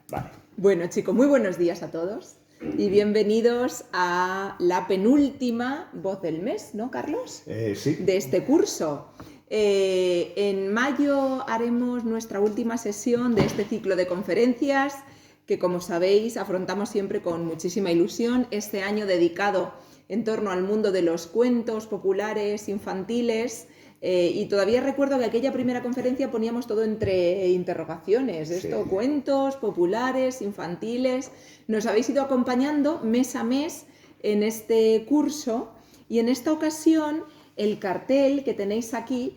Vale. Bueno, chicos, muy buenos días a todos y bienvenidos a la penúltima voz del mes, ¿no, Carlos? Sí. De este curso. En mayo haremos nuestra última sesión de este ciclo de conferencias que, como sabéis, afrontamos siempre con muchísima ilusión. Este año dedicado en torno al mundo de los cuentos populares infantiles. Y todavía recuerdo que aquella primera conferencia poníamos todo entre interrogaciones, esto, Sí. Cuentos populares, infantiles. Nos habéis ido acompañando mes a mes en este curso y en esta ocasión el cartel que tenéis aquí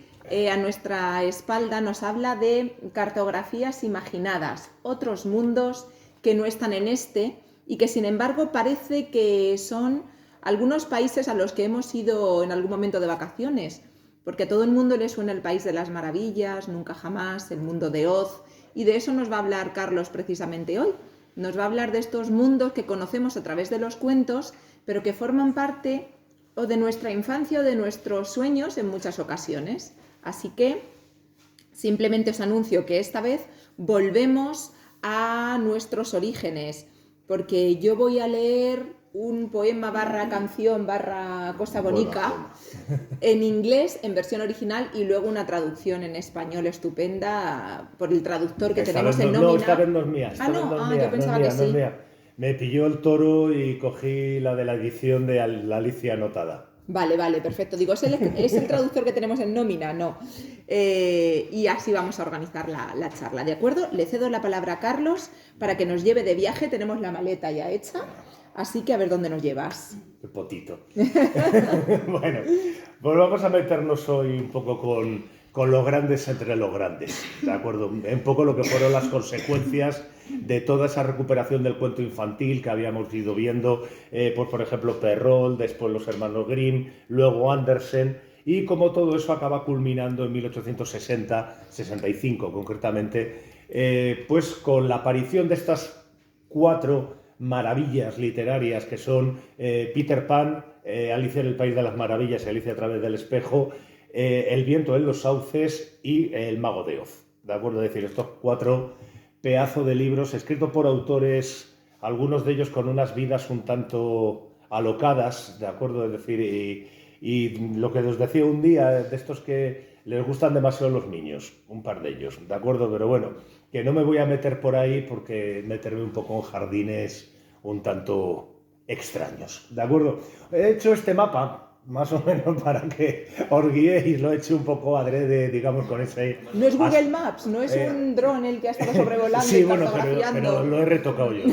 a nuestra espalda nos habla de cartografías imaginadas, otros mundos que no están en este y que sin embargo parece que son algunos países a los que hemos ido en algún momento de vacaciones. Porque a todo el mundo le suena el País de las Maravillas, Nunca Jamás, el mundo de Oz, y de eso nos va a hablar Carlos precisamente hoy. Nos va a hablar de estos mundos que conocemos a través de los cuentos, pero que forman parte o de nuestra infancia o de nuestros sueños en muchas ocasiones. Así que simplemente os anuncio que esta vez volvemos a nuestros orígenes, porque yo voy a leer un poema barra canción barra cosa bonita en inglés, en versión original, y luego una traducción en español estupenda por el traductor que tenemos en nómina. No, esta vez no es mía. Yo pensaba que sí. Me pilló el toro y cogí la de la edición de la Alicia anotada. Vale, perfecto. Digo, ¿es el traductor que tenemos en nómina? No. Y así vamos a organizar la charla, ¿de acuerdo? Le cedo la palabra a Carlos para que nos lleve de viaje. Tenemos la maleta ya hecha, así que a ver dónde nos llevas. Qué potito. Bueno, pues vamos a meternos hoy un poco con los grandes entre los grandes, ¿de acuerdo? Un poco lo que fueron las consecuencias de toda esa recuperación del cuento infantil que habíamos ido viendo, pues por ejemplo Perrault, después los hermanos Grimm, luego Andersen, y cómo todo eso acaba culminando en 1860-65 concretamente, pues con la aparición de estas cuatro maravillas literarias que son Peter Pan, Alicia en el País de las Maravillas y Alicia a través del espejo, El viento en los sauces y El mago de Oz. ¿De acuerdo? Es decir, estos cuatro pedazos de libros escritos por autores, algunos de ellos con unas vidas un tanto alocadas, ¿de acuerdo? Es decir, y lo que os decía un día, de estos que les gustan demasiado los niños, un par de ellos, ¿de acuerdo? Pero bueno, que no me voy a meter por ahí porque meterme un poco en jardines un tanto extraños, ¿de acuerdo? He hecho este mapa más o menos para que os guiéis, lo he hecho un poco adrede, digamos, con ese... No es Google Maps, no es un dron el que ha estado sobrevolando sí, y bueno, cartografiando. pero lo he retocado yo,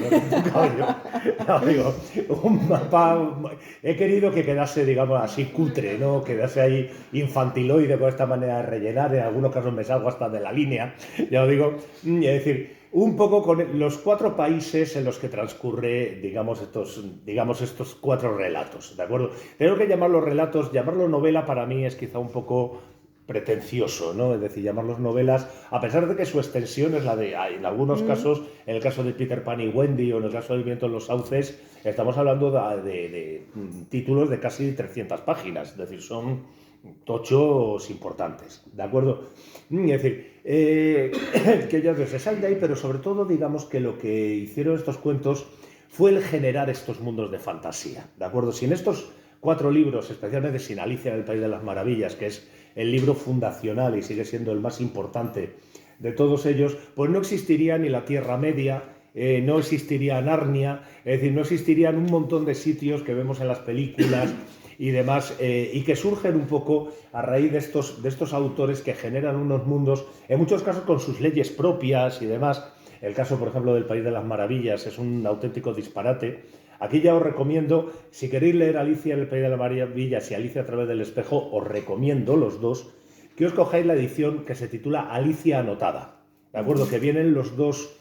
No, digo, un mapa... He querido que quedase, digamos, así cutre, ¿no? Quedase ahí infantiloide con esta manera de rellenar, en algunos casos me salgo hasta de la línea, ya os digo, es decir... Un poco con los cuatro países en los que transcurre, digamos, estos cuatro relatos, ¿de acuerdo? Tengo que llamarlos relatos, llamarlo novela para mí es quizá un poco pretencioso, ¿no? Es decir, llamarlos novelas, a pesar de que su extensión es la de, en algunos casos, en el caso de Peter Pan y Wendy o en el caso del viento en los sauces, estamos hablando de títulos de casi 300 páginas, es decir, son tochos importantes, ¿de acuerdo? Es decir, que ya se salen de ahí, pero sobre todo digamos que lo que hicieron estos cuentos fue el generar estos mundos de fantasía, ¿de acuerdo? Sin estos cuatro libros, especialmente sin Alicia en el País de las Maravillas, que es el libro fundacional y sigue siendo el más importante de todos ellos, pues no existiría ni la Tierra Media, no existiría Narnia, es decir, no existirían un montón de sitios que vemos en las películas y demás, y que surgen un poco a raíz de estos autores que generan unos mundos, en muchos casos con sus leyes propias y demás. El caso, por ejemplo, del País de las Maravillas es un auténtico disparate. Aquí ya os recomiendo, si queréis leer Alicia en el País de las Maravillas y Alicia a través del espejo, os recomiendo los dos, que os cojáis la edición que se titula Alicia anotada, ¿de acuerdo? Que vienen los dos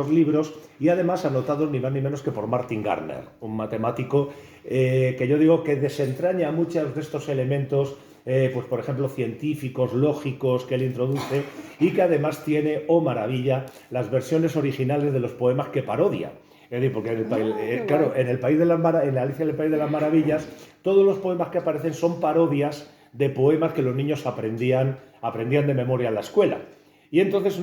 libros y además anotados ni más ni menos que por Martin Gardner, un matemático que yo digo que desentraña muchos de estos elementos, pues por ejemplo científicos, lógicos que él introduce y que además tiene, oh maravilla, las versiones originales de los poemas que parodia. Es decir, porque en el País de en Alicia en el País de las Maravillas, todos los poemas que aparecen son parodias de poemas que los niños aprendían de memoria en la escuela. Y entonces,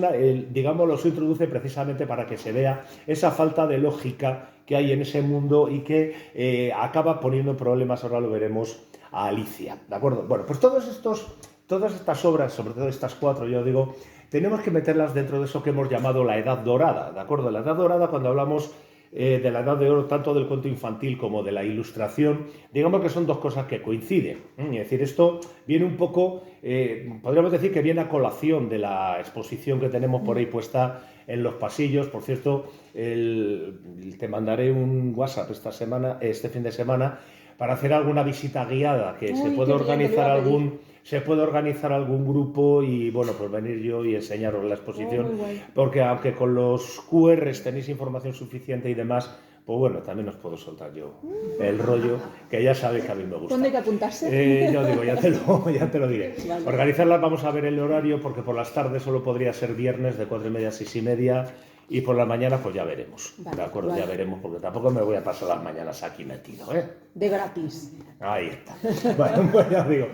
digamos, los introduce precisamente para que se vea esa falta de lógica que hay en ese mundo y que acaba poniendo problemas, ahora lo veremos, a Alicia, ¿de acuerdo? Bueno, pues todas estas obras, sobre todo estas 4, yo digo, tenemos que meterlas dentro de eso que hemos llamado la Edad Dorada, ¿de acuerdo? La Edad Dorada, cuando hablamos de la Edad de Oro, tanto del cuento infantil como de la ilustración, digamos que son 2 cosas que coinciden. Es decir, esto viene un poco, podríamos decir que viene a colación de la exposición que tenemos por ahí puesta en los pasillos. Por cierto, te mandaré un WhatsApp este fin de semana, para hacer alguna visita guiada, que se puede organizar algún grupo y, bueno, pues venir yo y enseñaros la exposición, porque aunque con los QRs tenéis información suficiente y demás, pues bueno, también os puedo soltar yo el rollo, que ya sabéis que a mí me gusta. ¿Dónde hay que apuntarse? Yo digo, ya te lo diré. Vale. Organizarlas, vamos a ver el horario, porque por las tardes solo podría ser viernes de 4:30 a 6:30, y por la mañana pues ya veremos, vale, ¿de acuerdo? Vale. Ya veremos, porque tampoco me voy a pasar las mañanas aquí metido, ¿eh? De gratis. Ahí está. Bueno, pues ya digo.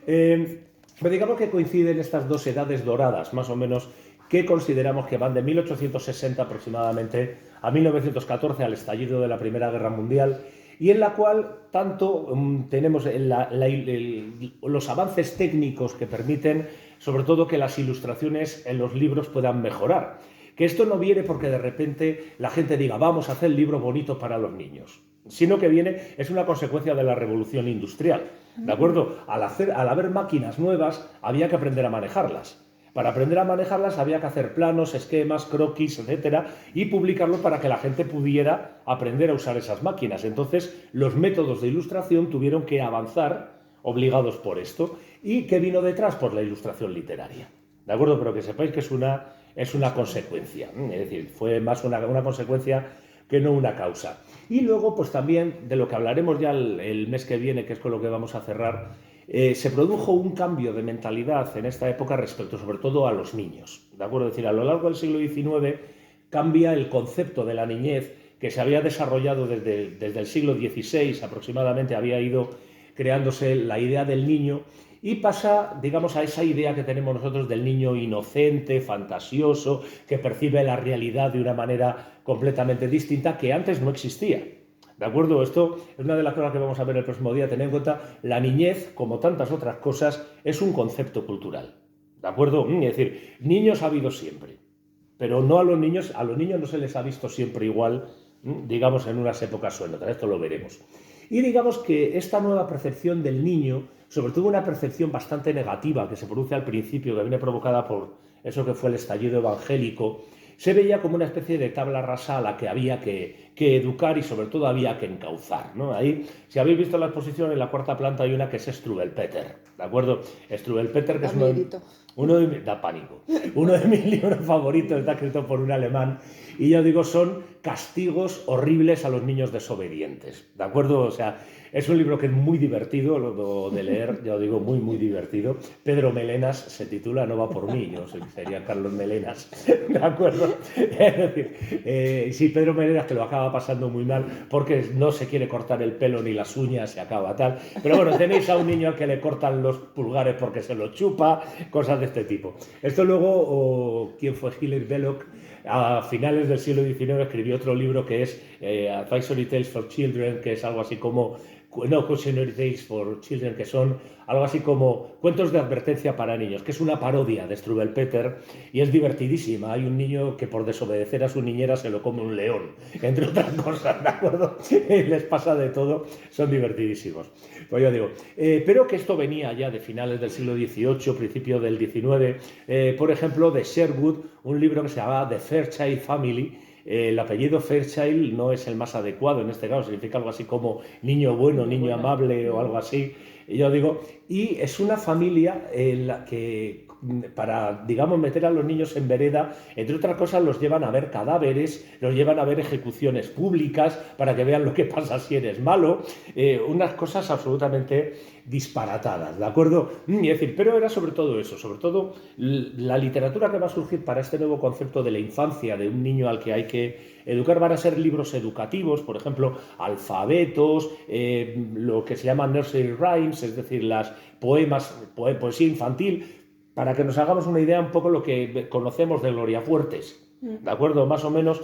Pues digamos que coinciden estas 2 edades doradas, más o menos, que consideramos que van de 1860 aproximadamente a 1914, al estallido de la Primera Guerra Mundial, y en la cual tanto tenemos los avances técnicos que permiten, sobre todo, que las ilustraciones en los libros puedan mejorar. Que esto no viene porque de repente la gente diga, vamos a hacer libros bonitos para los niños, sino que es una consecuencia de la revolución industrial, ¿de acuerdo? Al haber máquinas nuevas, había que aprender a manejarlas. Para aprender a manejarlas había que hacer planos, esquemas, croquis, etcétera, y publicarlos para que la gente pudiera aprender a usar esas máquinas. Entonces, los métodos de ilustración tuvieron que avanzar, obligados por esto. ¿Y qué vino detrás? Pues la ilustración literaria, ¿de acuerdo? Pero que sepáis que es una consecuencia, es decir, fue más una consecuencia que no una causa. Y luego, pues también, de lo que hablaremos ya el mes que viene, que es con lo que vamos a cerrar, se produjo un cambio de mentalidad en esta época respecto sobre todo a los niños, ¿de acuerdo? Es decir, a lo largo del siglo XIX cambia el concepto de la niñez, que se había desarrollado desde el siglo XVI aproximadamente, había ido creándose la idea del niño, y pasa, digamos, a esa idea que tenemos nosotros del niño inocente, fantasioso, que percibe la realidad de una manera completamente distinta, que antes no existía. ¿De acuerdo? Esto es una de las cosas que vamos a ver el próximo día. Tened en cuenta, la niñez, como tantas otras cosas, es un concepto cultural. ¿De acuerdo? Es decir, niños ha habido siempre, pero no a los niños no se les ha visto siempre igual, digamos, en unas épocas o en otras. Esto lo veremos. Y digamos que esta nueva percepción del niño, sobre todo una percepción bastante negativa que se produce al principio, que viene provocada por eso que fue el estallido evangélico, se veía como una especie de tabla rasa a la que había que educar y sobre todo había que encauzar, ¿no? Ahí, si habéis visto la exposición, en la 4ª planta hay una que es Struwwelpeter, ¿de acuerdo? Struwwelpeter, que da pánico. Uno de mis libros favoritos, está escrito por un alemán, y yo digo, son castigos horribles a los niños desobedientes, ¿de acuerdo? O sea, es un libro que es muy divertido de leer, ya os digo, muy, muy divertido. Pedro Melenas se titula, no va por mí, yo sería Carlos Melenas, ¿de acuerdo? Es decir, sí, Pedro Melenas, que lo acaba pasando muy mal porque no se quiere cortar el pelo ni las uñas, se acaba tal. Pero bueno, tenéis a un niño al que le cortan los pulgares porque se lo chupa, cosas de este tipo. Esto luego, ¿quién fue? Hilaire Belloc, a finales del siglo XIX escribió otro libro que es Advisory Tales for Children, que es algo así como Cautionary Tales for Children, que son algo así como cuentos de advertencia para niños, que es una parodia de Struwwelpeter y es divertidísima. Hay un niño que por desobedecer a su niñera se lo come un león, entre otras cosas, ¿de acuerdo? Les pasa de todo, son divertidísimos. Pues yo digo, pero que esto venía ya de finales del siglo XVIII, principio del XIX, por ejemplo, de Sherwood, un libro que se llamaba The Fairchild Family. El apellido Fairchild no es el más adecuado en este caso, significa algo así como niño bueno, niño amable o algo así. Yo digo, y es una familia en la que, para, digamos, meter a los niños en vereda, entre otras cosas, los llevan a ver cadáveres, los llevan a ver ejecuciones públicas para que vean lo que pasa si eres malo, unas cosas absolutamente disparatadas, ¿de acuerdo? Es decir, pero era sobre todo eso, sobre todo la literatura que va a surgir para este nuevo concepto de la infancia, de un niño al que hay que educar. Van a ser libros educativos, por ejemplo, alfabetos, lo que se llama nursery rhymes, es decir, las poesía infantil, para que nos hagamos una idea un poco lo que conocemos de Gloria Fuertes. ¿De acuerdo? Más o menos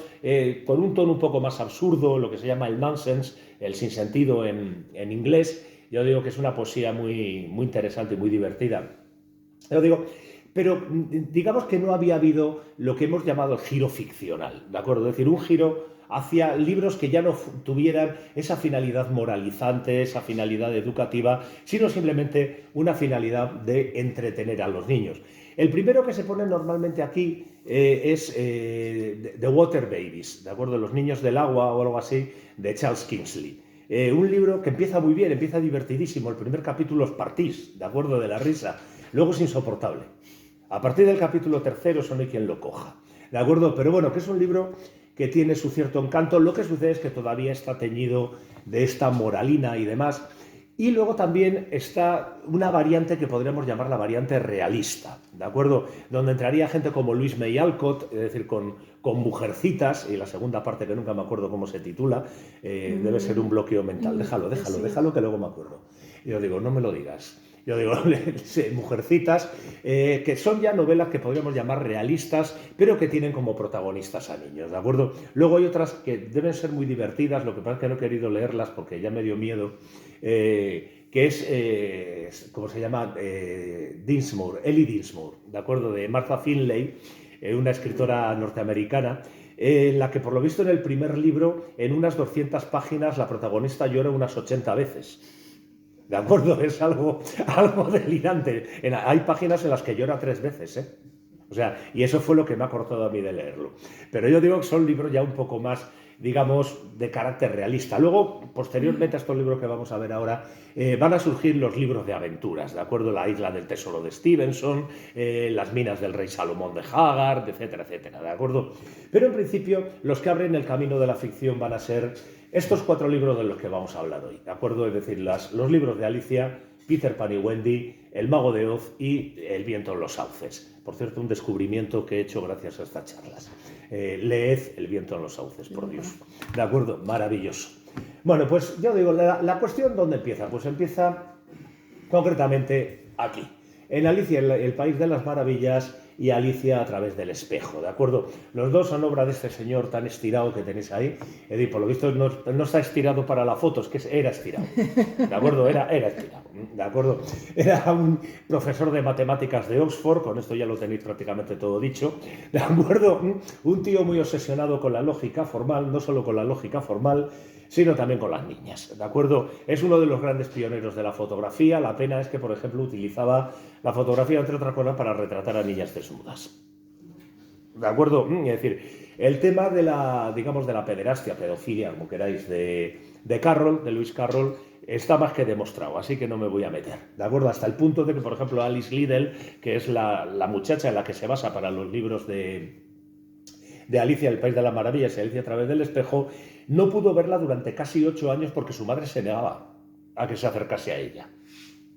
con un tono un poco más absurdo, lo que se llama el nonsense, el sinsentido en inglés. Yo digo que es una poesía muy, muy interesante y muy divertida. Yo digo, pero digamos que no había habido lo que hemos llamado el giro ficcional, ¿de acuerdo? Es decir, un giro hacia libros que ya no tuvieran esa finalidad moralizante, esa finalidad educativa, sino simplemente una finalidad de entretener a los niños. El primero que se pone normalmente aquí es The Water Babies, ¿de acuerdo? Los niños del agua o algo así, de Charles Kingsley. Un libro que empieza muy bien, empieza divertidísimo. El primer capítulo os partís, ¿de acuerdo? De la risa. Luego es insoportable. A partir del capítulo tercero eso no hay quien lo coja, ¿de acuerdo? Pero bueno, que es un libro que tiene su cierto encanto. Lo que sucede es que todavía está teñido de esta moralina y demás. Y luego también está una variante que podríamos llamar la variante realista, ¿de acuerdo? Donde entraría gente como Louise May Alcott, es decir, con Mujercitas, y la segunda parte que nunca me acuerdo cómo se titula, debe ser un bloqueo mental. Déjalo, que luego me acuerdo. Y yo digo, no me lo digas. Yo digo, Mujercitas, que son ya novelas que podríamos llamar realistas, pero que tienen como protagonistas a niños, ¿de acuerdo? Luego hay otras que deben ser muy divertidas, lo que pasa es que no he querido leerlas porque ya me dio miedo, que es, ¿cómo se llama? Dinsmore, Ellie Dinsmore, ¿de acuerdo? De Martha Finlay, una escritora norteamericana, en la que por lo visto en el primer libro, en unas 200 páginas, la protagonista llora unas 80 veces. ¿De acuerdo? Es algo delirante. Hay páginas en las que llora 3 veces, ¿eh? O sea, y eso fue lo que me ha cortado a mí de leerlo. Pero yo digo que son libros ya un poco más, digamos, de carácter realista. Luego, posteriormente a estos libros que vamos a ver ahora, van a surgir los libros de aventuras, ¿de acuerdo? La isla del tesoro de Stevenson, las minas del rey Salomón de Haggard, etcétera, etcétera, ¿de acuerdo? Pero en principio, los que abren el camino de la ficción van a ser estos 4 libros de los que vamos a hablar hoy, ¿de acuerdo? Es decir, los libros de Alicia, Peter Pan y Wendy, El mago de Oz y El viento en los sauces. Por cierto, un descubrimiento que he hecho gracias a estas charlas. Leed El viento en los sauces, por Dios. ¿De acuerdo? Maravilloso. Bueno, pues yo digo, la cuestión, ¿dónde empieza? Pues empieza concretamente aquí, en Alicia, el país de las maravillas, y Alicia a través del espejo, ¿de acuerdo? Los dos son obra de este señor tan estirado que tenéis ahí. Es decir, por lo visto no está estirado para la foto, es que era estirado, ¿de acuerdo? Era estirado, ¿de acuerdo? Era un profesor de matemáticas de Oxford, con esto ya lo tenéis prácticamente todo dicho, ¿de acuerdo? Un tío muy obsesionado con la lógica formal, no solo con la lógica formal, sino también con las niñas, ¿de acuerdo? Es uno de los grandes pioneros de la fotografía. La pena es que, por ejemplo, utilizaba la fotografía, entre otras cosas, para retratar a niñas desnudas, ¿de acuerdo? Es decir, el tema de la, digamos, de la pederastia, pedofilia, como queráis, de Carroll, de Lewis Carroll, está más que demostrado, así que no me voy a meter, ¿de acuerdo? Hasta el punto de que, por ejemplo, Alice Liddell, que es la muchacha en la que se basa para los libros de Alicia, el país de las maravillas y Alicia a través del espejo, no pudo verla durante casi 8 años porque su madre se negaba a que se acercase a ella.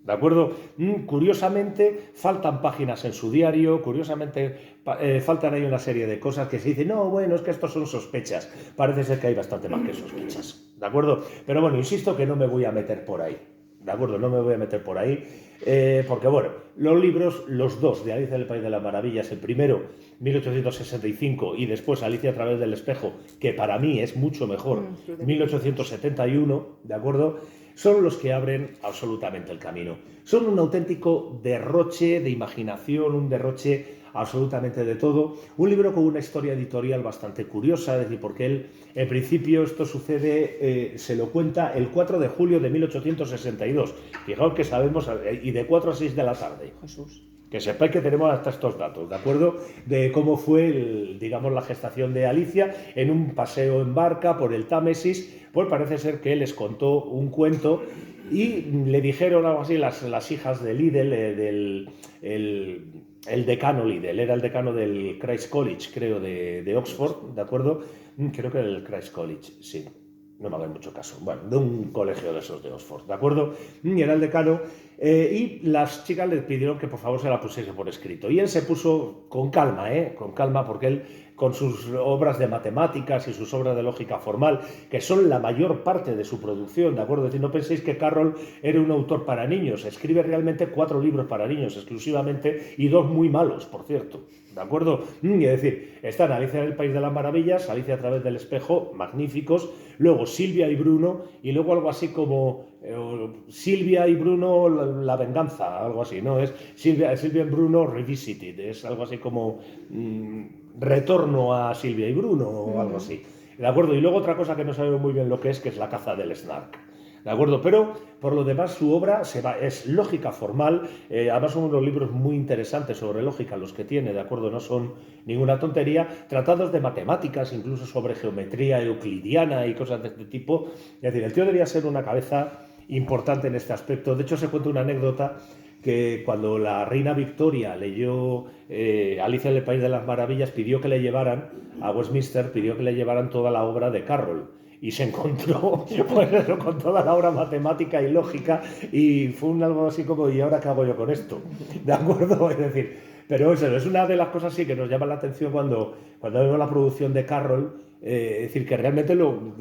¿De acuerdo? Curiosamente, faltan páginas en su diario, curiosamente faltan ahí una serie de cosas que se dicen, no, bueno, es que estos son sospechas. Parece ser que hay bastante más que sospechas. ¿De acuerdo? Pero bueno, insisto que no me voy a meter por ahí. ¿De acuerdo? No me voy a meter por ahí, porque bueno, los libros, los dos de Alicia en el País de las Maravillas, el primero, 1865, y después Alicia a través del espejo, que para mí es mucho mejor, 1871, ¿de acuerdo?, son los que abren absolutamente el camino. Son un auténtico derroche de imaginación, un derroche absolutamente de todo. Un libro con una historia editorial bastante curiosa, es decir, porque él, en principio, esto sucede, se lo cuenta el 4 de julio de 1862. Fijaos que sabemos, y de 4 a 6 de la tarde. Jesús. Que sepáis que tenemos hasta estos datos, ¿de acuerdo? De cómo fue, digamos, la gestación de Alicia en un paseo en barca por el Támesis. Pues parece ser que les contó un cuento y le dijeron algo así las hijas de Liddell, el decano Liddell, era el decano del Christ College, creo, de Oxford, ¿de acuerdo? Creo que era el Christ College, sí. No me hagan mucho caso. Bueno, de un colegio de esos de Oxford, ¿de acuerdo? Y era el decano. Y las chicas le pidieron que por favor se la pusiese por escrito. Y él se puso con calma, porque él, con sus obras de matemáticas y sus obras de lógica formal, que son la mayor parte de su producción, ¿de acuerdo? Es decir, no penséis que Carroll era un autor para niños, escribe realmente 4 libros para niños exclusivamente, y 2 muy malos, por cierto. ¿De acuerdo? Y es decir, están Alicia en el País de las Maravillas, Alicia a través del espejo, magníficos, luego Silvia y Bruno, y luego algo así como Silvia y Bruno, la venganza, algo así, ¿no? Es Silvia y Bruno Revisited, es algo así como retorno a Silvia y Bruno o algo así. ¿De acuerdo? Y luego otra cosa que no sabemos muy bien lo que es la caza del Snark. ¿De acuerdo? Pero por lo demás su obra es lógica formal, además son unos libros muy interesantes sobre lógica los que tiene, ¿de acuerdo? No son ninguna tontería, tratados de matemáticas, incluso sobre geometría euclidiana y cosas de este tipo. Es decir, el tío debería ser una cabeza importante en este aspecto. De hecho, se cuenta una anécdota que cuando la reina Victoria leyó Alicia en el País de las Maravillas, pidió que le llevaran a Westminster, pidió que le llevaran toda la obra de Carroll. Y se encontró pues eso, con toda la obra matemática y lógica, y fue algo así como, ¿y ahora qué hago yo con esto? ¿De acuerdo? Es decir, pero eso es una de las cosas sí que nos llama la atención cuando vemos la producción de Carroll, es decir, que realmente lo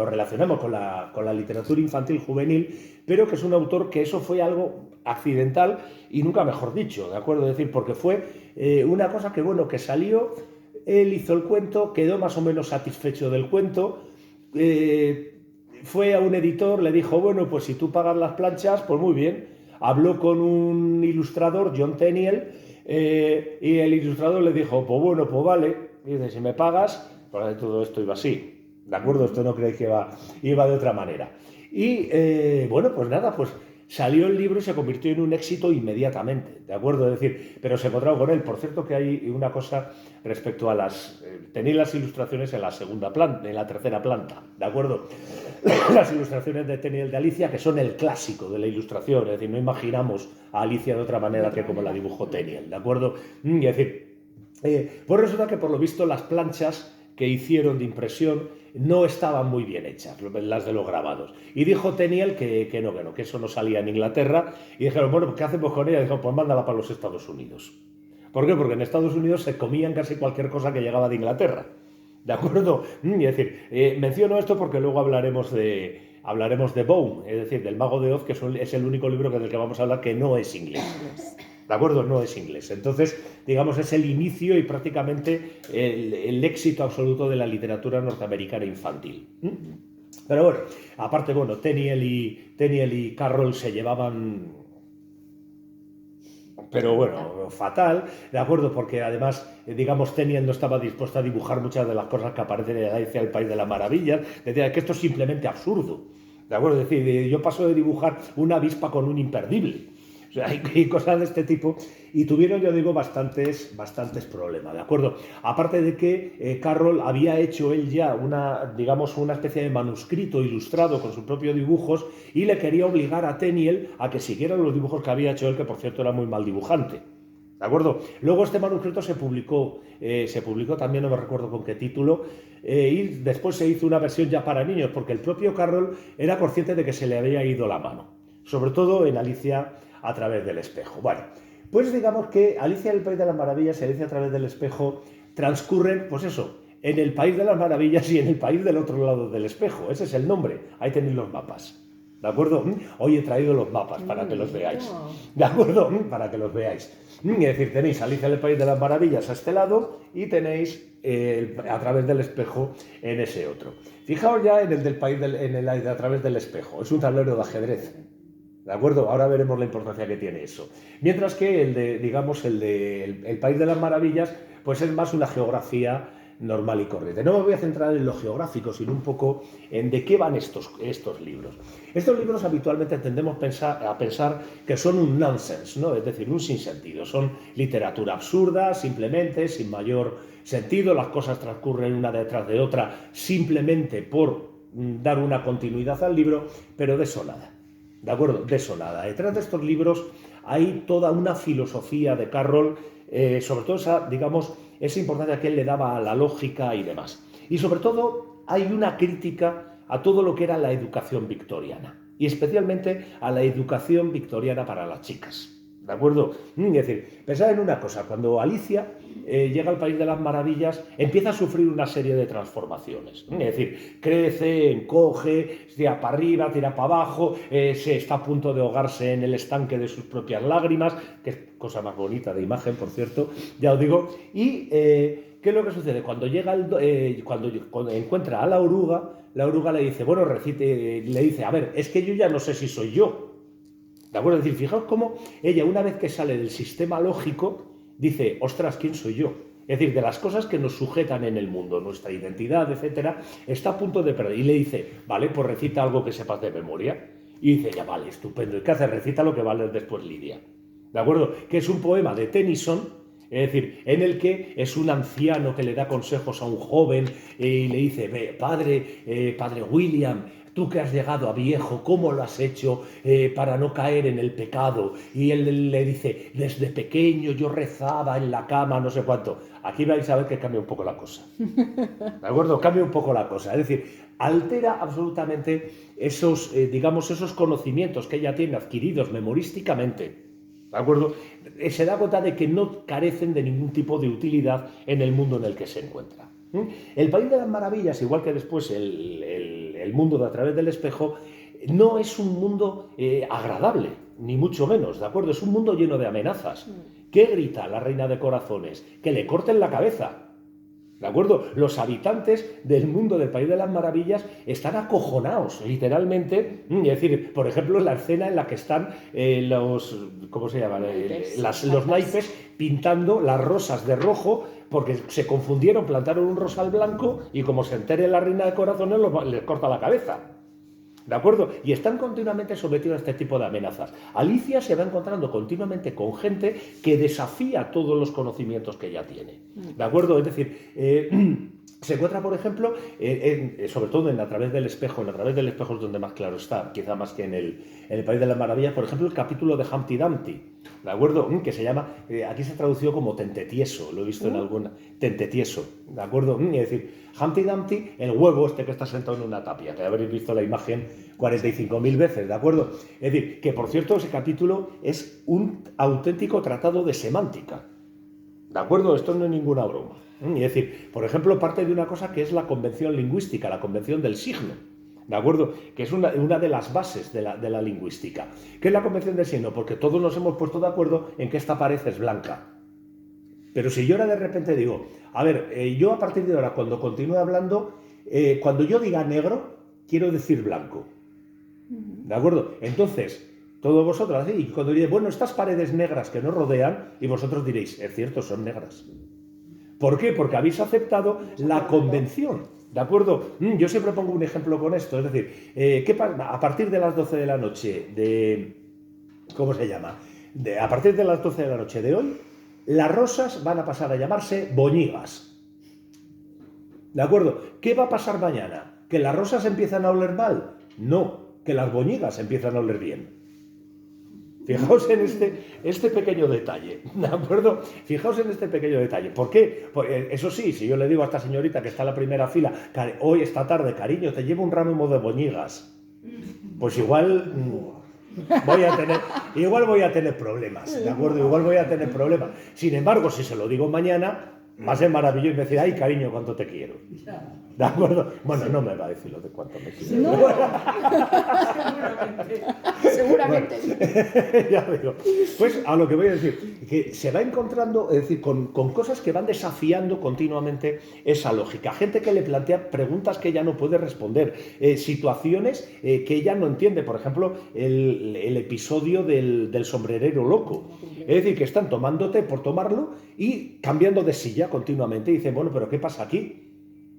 relacionamos con la literatura infantil juvenil, pero que es un autor que eso fue algo accidental y nunca mejor dicho, ¿de acuerdo? Es decir, porque fue una cosa que, bueno, que salió. Él hizo el cuento, quedó más o menos satisfecho del cuento, fue a un editor, le dijo, bueno, pues si tú pagas las planchas, pues muy bien. Habló con un ilustrador, John Tenniel, y el ilustrador le dijo, pues bueno, pues vale. Y dice, si me pagas, pues todo esto iba así, ¿de acuerdo? Esto no creéis que iba de otra manera. Y bueno, pues nada, pues salió el libro y se convirtió en un éxito inmediatamente, ¿de acuerdo? Es decir, pero se encontraron con él. Por cierto que hay una cosa respecto a tenéis las ilustraciones en la segunda planta, en la tercera planta, ¿de acuerdo? Las ilustraciones de Tenniel de Alicia, que son el clásico de la ilustración, es decir, no imaginamos a Alicia de otra manera que como la dibujó Tenniel, ¿de acuerdo? Es decir, pues resulta que por lo visto las planchas que hicieron de impresión no estaban muy bien hechas, las de los grabados. Y dijo Tenniel que eso no salía en Inglaterra. Y dijeron, bueno, ¿qué hacemos con ella? Y dijo, pues mándala para los Estados Unidos. ¿Por qué? Porque en Estados Unidos se comían casi cualquier cosa que llegaba de Inglaterra. ¿De acuerdo? Es decir, menciono esto porque luego hablaremos de Bone, es decir, del Mago de Oz, que es el único libro del que vamos a hablar que no es inglés. ¿De acuerdo? No es inglés. Entonces, digamos, es el inicio y prácticamente el éxito absoluto de la literatura norteamericana infantil. Pero bueno, aparte, bueno, Tenniel y Carroll se llevaban, pero bueno, fatal, ¿de acuerdo? Porque además, digamos, Tenniel no estaba dispuesto a dibujar muchas de las cosas que aparecen en Alicia, el País de las Maravillas. Decía que esto es simplemente absurdo, ¿de acuerdo? Es decir, yo paso de dibujar una avispa con un imperdible. O sea, hay cosas de este tipo, y tuvieron, yo digo, bastantes problemas, ¿de acuerdo? Aparte de que Carroll había hecho él ya una especie de manuscrito ilustrado con sus propios dibujos, y le quería obligar a Tenniel a que siguiera los dibujos que había hecho él, que por cierto era muy mal dibujante. ¿De acuerdo? Luego este manuscrito se publicó también, no me recuerdo con qué título, y después se hizo una versión ya para niños, porque el propio Carroll era consciente de que se le había ido la mano, sobre todo en Alicia a través del espejo. Bueno, pues digamos que Alicia en el País de las Maravillas y Alicia a través del espejo transcurren, pues eso, en el País de las Maravillas y en el país del otro lado del espejo. Ese es el nombre. Ahí tenéis los mapas. ¿De acuerdo? Hoy he traído los mapas para que los veáis. ¿De acuerdo? Para que los veáis. Es decir, tenéis Alicia en el País de las Maravillas a este lado y tenéis a través del espejo en ese otro. Fijaos ya en el del país en el a través del espejo. Es un tablero de ajedrez. ¿De acuerdo? Ahora veremos la importancia que tiene eso. Mientras que el País de las Maravillas, pues es más una geografía normal y corriente. No me voy a centrar en lo geográfico, sino un poco en de qué van estos libros. Estos libros habitualmente tendemos a pensar que son un nonsense, ¿no? Es decir, un sinsentido. Son literatura absurda, simplemente, sin mayor sentido. Las cosas transcurren una detrás de otra simplemente por dar una continuidad al libro, pero de eso nada. ¿De acuerdo? De eso nada. Detrás de estos libros hay toda una filosofía de Carroll, sobre todo esa importancia que él le daba a la lógica y demás. Y sobre todo hay una crítica a todo lo que era la educación victoriana. y especialmente a la educación victoriana para las chicas. ¿De acuerdo? Es decir, pensad en una cosa, cuando Alicia llega al País de las Maravillas, empieza a sufrir una serie de transformaciones. Es decir, crece, encoge, tira para arriba, tira para abajo, se está a punto de ahogarse en el estanque de sus propias lágrimas, que es cosa más bonita de imagen, por cierto, ya os digo. Y, ¿qué es lo que sucede? Cuando llega cuando encuentra a la oruga le dice, bueno, le dice, a ver, es que yo ya no sé si soy yo. ¿De acuerdo? Es decir, fijaos cómo ella, una vez que sale del sistema lógico, dice, ostras, ¿quién soy yo? Es decir, de las cosas que nos sujetan en el mundo, nuestra identidad, etcétera, está a punto de perder. Y le dice, vale, pues recita algo que sepas de memoria. Y dice, ya vale, estupendo. ¿Y qué hace? Recita lo que va a leer después Lidia. ¿De acuerdo? Que es un poema de Tennyson, es decir, en el que es un anciano que le da consejos a un joven y le dice, padre William, tú que has llegado a viejo, ¿cómo lo has hecho para no caer en el pecado? Y él le dice, desde pequeño yo rezaba en la cama, no sé cuánto. Aquí vais a ver que cambia un poco la cosa. ¿De acuerdo? Cambia un poco la cosa. Es decir, altera absolutamente esos, esos conocimientos que ella tiene adquiridos memorísticamente. ¿De acuerdo? Se da cuenta de que no carecen de ningún tipo de utilidad en el mundo en el que se encuentra. El País de las Maravillas, igual que después el mundo de A través del espejo, no es un mundo agradable, ni mucho menos, ¿de acuerdo? Es un mundo lleno de amenazas. ¿Qué grita la Reina de Corazones? Que le corten la cabeza. ¿De acuerdo? Los habitantes del mundo del País de las Maravillas están acojonados, literalmente. Es decir, por ejemplo, la escena en la que están ¿cómo se llaman? Los naipes pintando las rosas de rojo porque se confundieron, plantaron un rosal blanco y como se entere la Reina de Corazones les corta la cabeza. ¿De acuerdo? Y están continuamente sometidos a este tipo de amenazas. Alicia se va encontrando continuamente con gente que desafía todos los conocimientos que ella tiene. ¿De acuerdo? Es decir, se encuentra, por ejemplo, sobre todo en A través del espejo. En A través del espejo es donde más claro está, quizá más que en el País de las Maravillas, por ejemplo, el capítulo de Humpty Dumpty. ¿De acuerdo? Que se llama, aquí se ha traducido como tentetieso, lo he visto en alguna, tentetieso, ¿de acuerdo? Es decir, Humpty Dumpty, el huevo este que está sentado en una tapia, que habréis visto la imagen 45.000 veces, ¿de acuerdo? Es decir, que por cierto ese capítulo es un auténtico tratado de semántica, ¿de acuerdo? Esto no es ninguna broma. Es decir, por ejemplo, parte de una cosa que es la convención lingüística, la convención del signo. ¿De acuerdo? Que es una de las bases de la lingüística. ¿Qué es la convención del signo? Porque todos nos hemos puesto de acuerdo en que esta pared es blanca. Pero si yo ahora de repente digo, a ver, yo a partir de ahora, cuando continúe hablando, cuando yo diga negro, quiero decir blanco. ¿De acuerdo? Entonces, todos vosotros, y cuando diréis, bueno, estas paredes negras que nos rodean, y vosotros diréis, es cierto, son negras. ¿Por qué? Porque habéis aceptado la convención. ¿De acuerdo? Yo siempre pongo un ejemplo con esto, es decir, ¿qué pasa? A partir de las 12 de la noche ¿cómo se llama? A partir de las 12 de la noche de hoy, las rosas van a pasar a llamarse boñigas. ¿De acuerdo? ¿Qué va a pasar mañana? ¿Que las rosas empiezan a oler mal? No, que las boñigas empiezan a oler bien. Fijaos en este pequeño detalle, ¿de acuerdo? Fijaos en este pequeño detalle. ¿Por qué? Pues eso sí, si yo le digo a esta señorita que está en la primera fila, hoy, esta tarde, cariño, te llevo un ramo de boñigas, pues igual voy a tener problemas, ¿de acuerdo? Igual voy a tener problemas. Sin embargo, si se lo digo mañana, va a ser maravilloso y me decir, ay, cariño, cuánto te quiero. ¿De acuerdo? Bueno, no me va a decir lo de cuánto me quiero. No. Seguramente. Bueno, ya digo. Pues a lo que voy a decir, que se va encontrando, es decir, con cosas que van desafiando continuamente esa lógica. Gente que le plantea preguntas que ella no puede responder, situaciones que ella no entiende. Por ejemplo, el episodio del sombrerero loco. Es decir, que están tomando té por tomarlo y cambiando de silla continuamente. Y dicen, bueno, pero ¿qué pasa aquí?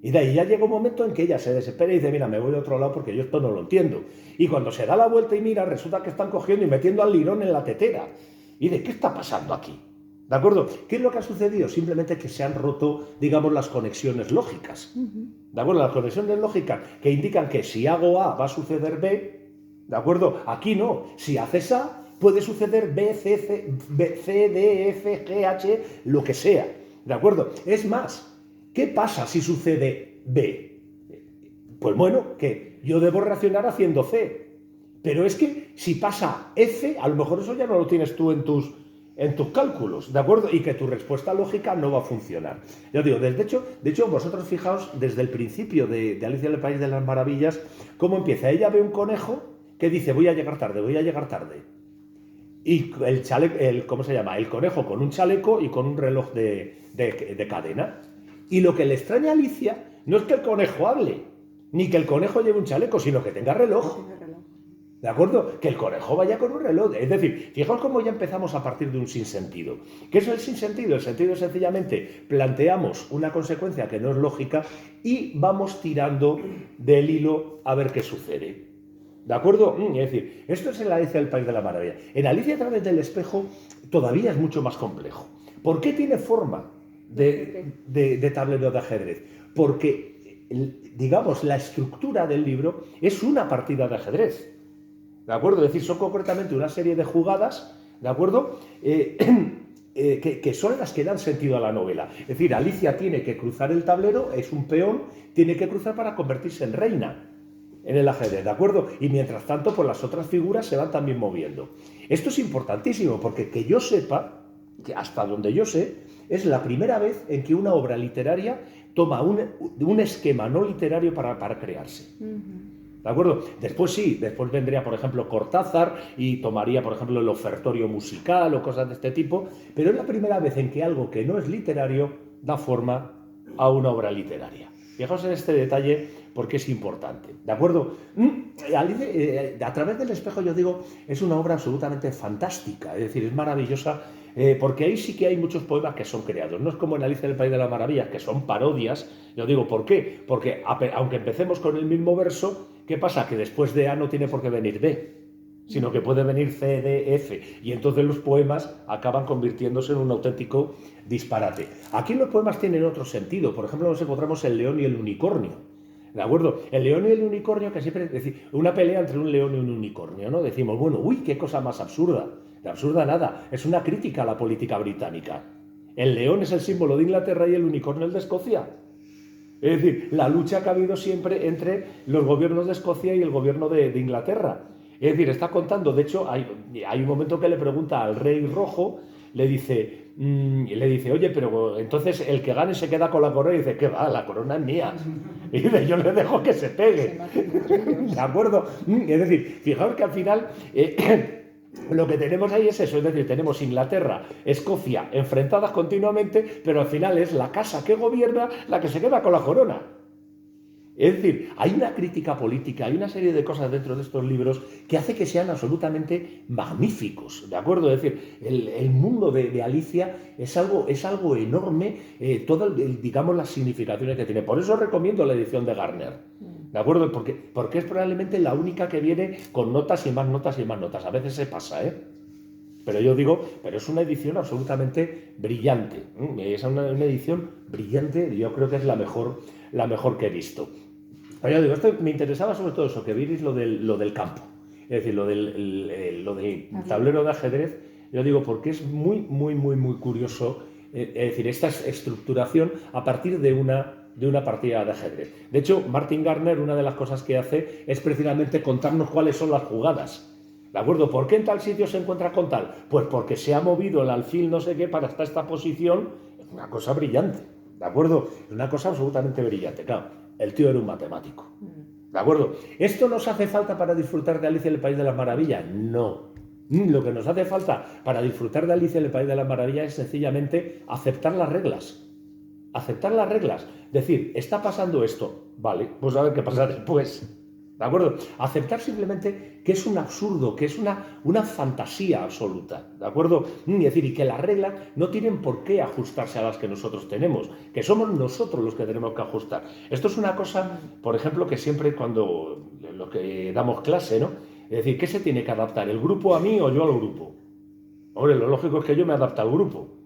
Y de ahí ya llega un momento en que ella se desespera y dice, mira, me voy de otro lado porque yo esto no lo entiendo. Y cuando se da la vuelta y mira, resulta que están cogiendo y metiendo al lirón en la tetera. Y de, ¿qué está pasando aquí? ¿De acuerdo? ¿Qué es lo que ha sucedido? Simplemente que se han roto, digamos, las conexiones lógicas. ¿De acuerdo? Las conexiones lógicas que indican que si hago A va a suceder B. ¿De acuerdo? Aquí no. Si haces A, puede suceder B, C, D, F, G, H, lo que sea. ¿De acuerdo? Es más, ¿qué pasa si sucede B? Pues bueno, que yo debo reaccionar haciendo C. Pero es que si pasa F, a lo mejor eso ya no lo tienes tú en tus cálculos, ¿de acuerdo? Y que tu respuesta lógica no va a funcionar. Yo digo, de hecho, vosotros fijaos desde el principio de Alicia en el País de las Maravillas, cómo empieza. Ella ve un conejo que dice, voy a llegar tarde, voy a llegar tarde. Y ¿cómo se llama? El conejo con un chaleco y con un reloj de cadena. Y lo que le extraña a Alicia no es que el conejo hable, ni que el conejo lleve un chaleco, sino que tenga reloj. ¿De acuerdo? Que el conejo vaya con un reloj. Es decir, fijaos cómo ya empezamos a partir de un sinsentido. ¿Qué es el sinsentido? El sentido es sencillamente planteamos una consecuencia que no es lógica y vamos tirando del hilo a ver qué sucede. ¿De acuerdo? Es decir, esto es en Alicia del País de la Maravilla. En Alicia a través del espejo todavía es mucho más complejo. ¿Por qué tiene forma de tablero de ajedrez? Porque, digamos, la estructura del libro es una partida de ajedrez. ¿De acuerdo? Es decir, son concretamente una serie de jugadas, ¿de acuerdo? Que son las que dan sentido a la novela. Es decir, Alicia tiene que cruzar el tablero, es un peón, tiene que cruzar para convertirse en reina en el ajedrez, ¿de acuerdo? Y mientras tanto, pues las otras figuras se van también moviendo. Esto es importantísimo porque que yo sepa, que hasta donde yo sé, es la primera vez en que una obra literaria toma un esquema no literario para crearse. ¿De acuerdo? Después vendría, por ejemplo, Cortázar y tomaría, por ejemplo, el ofertorio musical o cosas de este tipo, pero es la primera vez en que algo que no es literario da forma a una obra literaria. Fijaos en este detalle porque es importante, ¿de acuerdo? A través del espejo, yo digo, es una obra absolutamente fantástica, es decir, es maravillosa, porque ahí sí que hay muchos poemas que son creados. No es como en Alicia en el País de las Maravillas, que son parodias. Yo digo, ¿por qué? Porque aunque empecemos con el mismo verso, ¿qué pasa? Que después de A no tiene por qué venir B, sino que puede venir C, D, F, y entonces los poemas acaban convirtiéndose en un auténtico disparate. Aquí los poemas tienen otro sentido. Por ejemplo, nos encontramos el león y el unicornio, ¿de acuerdo? El león y el unicornio, que siempre es decir, una pelea entre un león y un unicornio, ¿no? Decimos, bueno, uy, qué cosa más absurda. De absurda nada, es una crítica a la política británica. El león es el símbolo de Inglaterra y el unicornio el de Escocia. Es decir, la lucha que ha habido siempre entre los gobiernos de Escocia y el gobierno de Inglaterra. Es decir, está contando, de hecho, hay un momento que le pregunta al rey rojo, le dice, oye, pero entonces el que gane se queda con la corona, y dice, ¿qué va? La corona es mía. Y dice, yo le dejo que se pegue. ¿De acuerdo? Es decir, fijaos que al final lo que tenemos ahí es eso, es decir, tenemos Inglaterra, Escocia enfrentadas continuamente, pero al final es la casa que gobierna la que se queda con la corona. Es decir, hay una crítica política, hay una serie de cosas dentro de estos libros que hace que sean absolutamente magníficos, ¿de acuerdo? Es decir, el mundo de Alicia es algo enorme, digamos, las significaciones que tiene. Por eso recomiendo la edición de Gardner, ¿de acuerdo? Porque es probablemente la única que viene con notas y más notas y más notas. A veces se pasa, ¿eh? Pero yo digo, pero es una edición absolutamente brillante. Es una edición brillante, yo creo que es la mejor que he visto. Pero yo digo, esto me interesaba sobre todo eso, que vierais lo del campo. Es decir, lo del tablero de ajedrez, yo digo, porque es muy, muy, muy, muy curioso. Es decir, esta estructuración a partir de una partida de ajedrez. De hecho, Martin Gardner, una de las cosas que hace es precisamente contarnos cuáles son las jugadas. ¿De acuerdo? ¿Por qué en tal sitio se encuentra con tal? Pues porque se ha movido el alfil no sé qué para hasta esta posición. Es una cosa brillante, ¿de acuerdo? Es una cosa absolutamente brillante. Claro, el tío era un matemático, ¿de acuerdo? ¿Esto nos hace falta para disfrutar de Alicia en el País de las Maravillas? No. Lo que nos hace falta para disfrutar de Alicia en el País de las Maravillas es sencillamente aceptar las reglas. Aceptar las reglas. Decir, está pasando esto. Vale, pues a ver qué pasa después. ¿De acuerdo? Aceptar simplemente que es un absurdo, que es una fantasía absoluta, ¿de acuerdo? Es decir, y que las reglas no tienen por qué ajustarse a las que nosotros tenemos, que somos nosotros los que tenemos que ajustar. Esto es una cosa, por ejemplo, que siempre cuando lo que damos clase, ¿no? Es decir, ¿qué se tiene que adaptar? ¿El grupo a mí o yo al grupo? Hombre, lo lógico es que yo me adapte al grupo.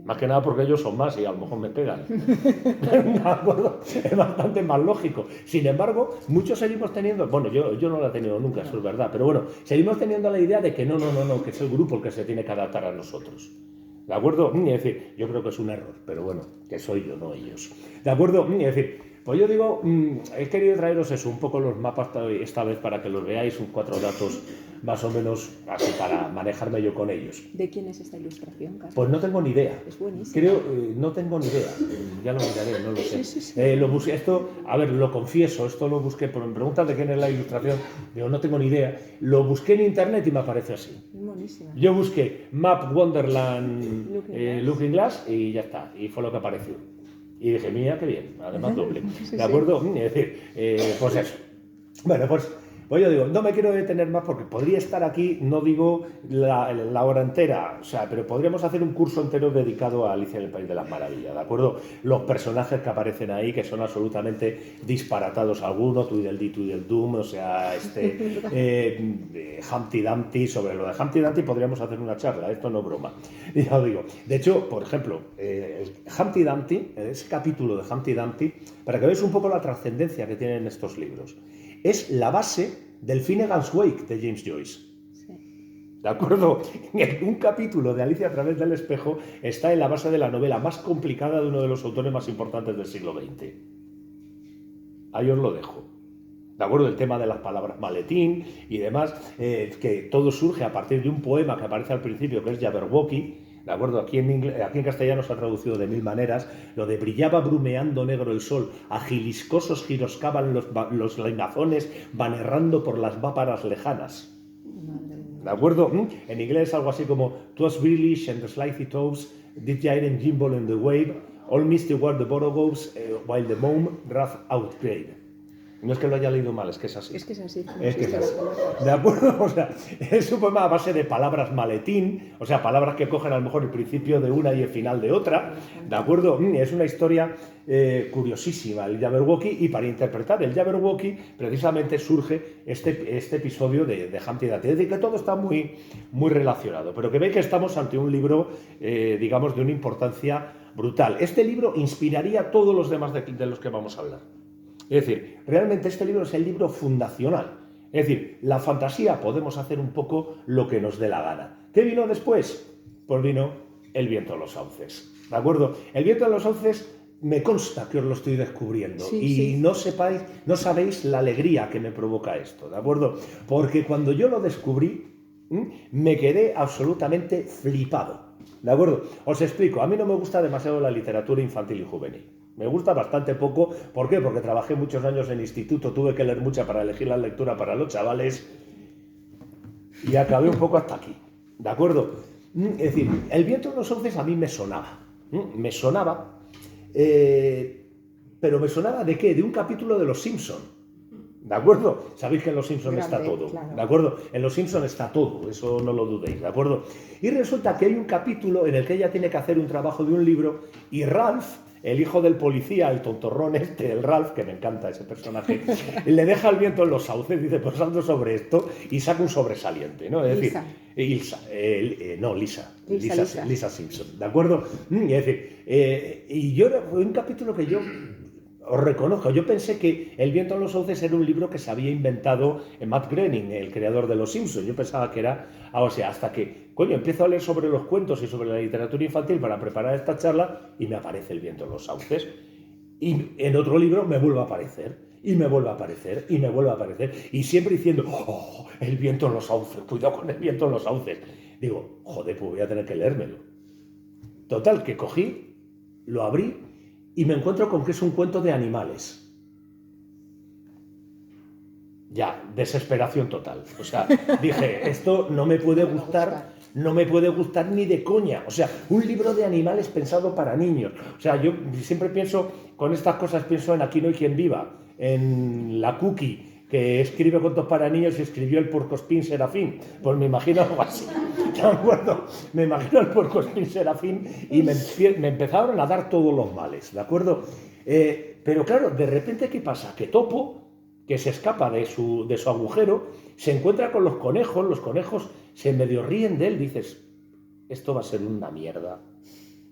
Más que nada porque ellos son más y a lo mejor me pegan. ¿De acuerdo? Es bastante más lógico. Sin embargo, muchos seguimos teniendo... Bueno, yo no la he tenido nunca, eso es verdad. Pero bueno, seguimos teniendo la idea de que no, que es el grupo el que se tiene que adaptar a nosotros. ¿De acuerdo? Es decir, yo creo que es un error, pero bueno, que soy yo, no ellos. ¿De acuerdo? Es decir, Pues yo digo, he querido traeros eso, un poco los mapas esta vez para que los veáis, 4 datos más o menos así para manejarme yo con ellos. ¿De quién es esta ilustración, Carlos? Pues no tengo ni idea. Es buenísimo. Creo, no tengo ni idea. Ya lo miraré, no lo sé. Sí. Lo busqué, esto, a ver, lo confieso, esto lo busqué, me preguntan de quién es la ilustración, digo, no tengo ni idea. Lo busqué en internet y me aparece así. Es buenísima. Yo busqué Map Wonderland Looking Glass y ya está, y fue lo que apareció. Y dije, mira, qué bien, además doble. Sí, ¿De acuerdo? Es decir, pues eso. Bueno, pues yo digo, no me quiero detener más porque podría estar aquí, no digo la hora entera, o sea, pero podríamos hacer un curso entero dedicado a Alicia en el País de las Maravillas, ¿de acuerdo? Los personajes que aparecen ahí, que son absolutamente disparatados algunos, Tweedledee, Tweedledum, o sea, Humpty Dumpty, sobre lo de Humpty Dumpty podríamos hacer una charla, esto no es broma, ya lo digo. De hecho, por ejemplo, Humpty Dumpty, ese capítulo de Humpty Dumpty, para que veáis un poco la trascendencia que tienen estos libros, es la base del Finnegan's Wake de James Joyce. Sí. ¿De acuerdo? Un capítulo de Alicia a través del espejo está en la base de la novela más complicada de uno de los autores más importantes del siglo XX. Ahí os lo dejo. ¿De acuerdo? El tema de las palabras maletín y demás, que todo surge a partir de un poema que aparece al principio, que es Jabberwocky. ¿De acuerdo? Aquí en castellano se ha traducido de 1000 maneras. Lo de brillaba brumeando negro el sol, agiliscosos giroscaban los limazones, van errando por las váparas lejanas. ¿De acuerdo? En inglés algo así como "'Twas brillish and the slithy toes did gyre and gimble in the wave, all misty were the borogoves, while the moon wrath outgrave". No es que lo haya leído mal, es que es así. Es que es así. Es que es así. ¿De acuerdo? O sea, es un poema a base de palabras maletín, o sea, palabras que cogen a lo mejor el principio de una y el final de otra. ¿De acuerdo? Es una historia curiosísima, el Jabberwocky, y para interpretar el Jabberwocky precisamente surge este episodio de Humpty Dumpty. Es decir, que todo está muy, muy relacionado, pero que veis que estamos ante un libro, digamos, de una importancia brutal. Este libro inspiraría a todos los demás de los que vamos a hablar. Es decir, realmente este libro es el libro fundacional. Es decir, la fantasía podemos hacer un poco lo que nos dé la gana. ¿Qué vino después? Pues vino El viento en los sauces. ¿De acuerdo? El viento en los sauces me consta que os lo estoy descubriendo. Sí, y sí. No sabéis la alegría que me provoca esto. ¿De acuerdo? Porque cuando yo lo descubrí, me quedé absolutamente flipado. ¿De acuerdo? Os explico. A mí no me gusta demasiado la literatura infantil y juvenil. Me gusta bastante poco. ¿Por qué? Porque trabajé muchos años en instituto, tuve que leer mucha para elegir la lectura para los chavales y acabé un poco hasta aquí. ¿De acuerdo? Es decir, El viento en los sauces a mí me sonaba. Me sonaba. Pero me sonaba ¿de qué? De un capítulo de Los Simpson. ¿De acuerdo? Sabéis que en Los Simpson está todo. Claro. ¿De acuerdo? En Los Simpson está todo, eso no lo dudéis. ¿De acuerdo? Y resulta que hay un capítulo en el que ella tiene que hacer un trabajo de un libro y Ralph, el hijo del policía, el tontorrón el Ralph, que me encanta ese personaje, le deja el viento en los sauces, dice, pues ando sobre esto, y saca un sobresaliente, ¿no? Es decir, Lisa Simpson, ¿de acuerdo? Es decir, y yo, fue un capítulo que yo os reconozco, yo pensé que El viento en los sauces era un libro que se había inventado Matt Groening, el creador de Los Simpsons. Yo pensaba que era, o sea, hasta que, empiezo a leer sobre los cuentos y sobre la literatura infantil para preparar esta charla y me aparece El viento en los sauces. Y en otro libro me vuelve a aparecer, y me vuelve a aparecer, y me vuelve a aparecer, y siempre diciendo, ¡oh, el viento en los sauces! Cuidado con el viento en los sauces. Digo, joder, pues voy a tener que leérmelo. Total, que cogí, lo abrí, y me encuentro con que es un cuento de animales. Ya, desesperación total. O sea, dije, esto no me puede gustar, no me puede gustar ni de coña. O sea, un libro de animales pensado para niños. O sea, yo siempre pienso, con estas cosas pienso en Aquí no hay quien viva, en la Cookie, que escribe cuentos para niños y escribió El puercoespín Serafín. Pues me imagino algo así. ¿De acuerdo? Me imagino el puercoespín Serafín y me empezaron a dar todos los males, ¿de acuerdo? Pero claro, de repente, ¿qué pasa? Que Topo, que se escapa de su agujero, se encuentra con los conejos se medio ríen de él, dices, esto va a ser una mierda,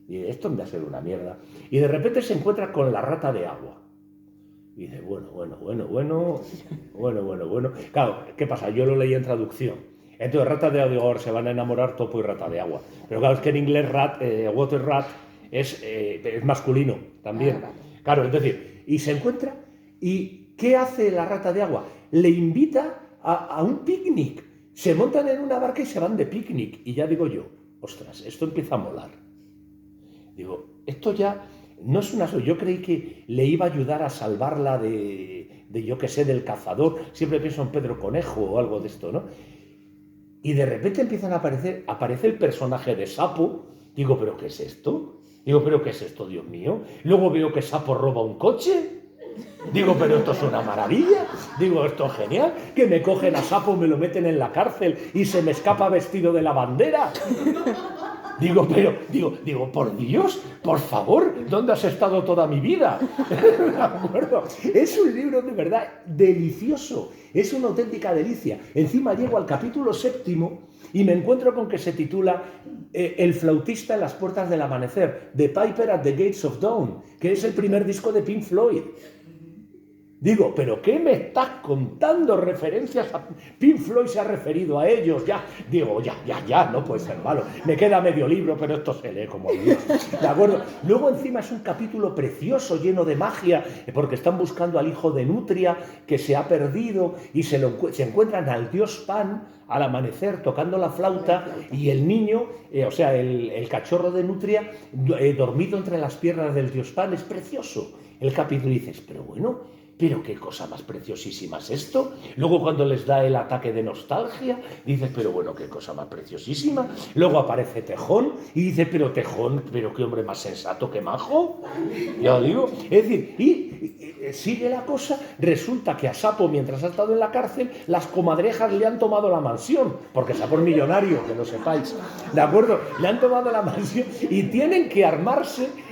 y esto va a ser una mierda, y de repente se encuentra con la rata de agua, y dice, bueno, claro, ¿qué pasa? Yo lo leí en traducción. Entonces, rata de agua, se van a enamorar Topo y rata de agua. Pero claro, es que en inglés water rat es masculino también. Claro, es decir, y se encuentra. ¿Y qué hace la rata de agua? Le invita a un picnic. Se montan en una barca y se van de picnic. Y ya digo yo, ostras, esto empieza a molar. Digo, esto ya no es una... Yo creí que le iba a ayudar a salvarla de yo qué sé, del cazador. Siempre pienso en Pedro Conejo o algo de esto, ¿no? Y de repente empiezan a aparece el personaje de Sapo. Digo, ¿pero qué es esto? Digo, ¿pero qué es esto, Dios mío? Luego veo que Sapo roba un coche. Digo, pero esto es una maravilla. Digo, esto es genial. Que me cogen a Sapo, me lo meten en la cárcel y se me escapa vestido de la bandera. Digo, por Dios, por favor, ¿dónde has estado toda mi vida? ¿De acuerdo? Es un libro de verdad delicioso, es una auténtica delicia. Encima llego al capítulo 7 y me encuentro con que se titula El flautista en las puertas del amanecer, The Piper at the Gates of Dawn, que es el primer disco de Pink Floyd. Digo, ¿pero qué me estás contando? Referencias a Pink Floyd, se ha referido a ellos, ya. Digo, ya, no puede ser malo. Me queda medio libro, pero esto se lee como Dios. ¿De acuerdo? Luego encima es un capítulo precioso, lleno de magia, porque están buscando al hijo de Nutria, que se ha perdido, y se encuentran al dios Pan al amanecer tocando la flauta, y el niño, el cachorro de Nutria, dormido entre las piernas del dios Pan. Es precioso. El capítulo, dices, pero bueno... pero qué cosa más preciosísima es esto. Luego cuando les da el ataque de nostalgia, dices, pero bueno, qué cosa más preciosísima. Luego aparece Tejón y dice, pero Tejón, pero qué hombre más sensato, qué majo. Ya digo, es decir, y sigue la cosa. Resulta que a Sapo, mientras ha estado en la cárcel, las comadrejas le han tomado la mansión, porque Sapo es millonario, que lo sepáis, ¿de acuerdo? Le han tomado la mansión y tienen que armarse.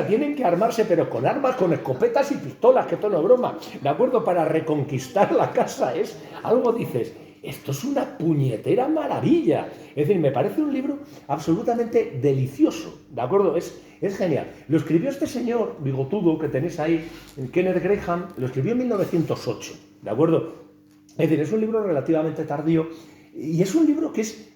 Tienen que armarse, pero con armas, con escopetas y pistolas, que esto no es broma, ¿de acuerdo? Para reconquistar la casa. Es algo, dices, esto es una puñetera maravilla. Es decir, me parece un libro absolutamente delicioso, ¿de acuerdo? Es genial. Lo escribió este señor bigotudo que tenéis ahí, Kenneth Grahame, lo escribió en 1908, ¿de acuerdo? Es decir, es un libro relativamente tardío y es un libro que es,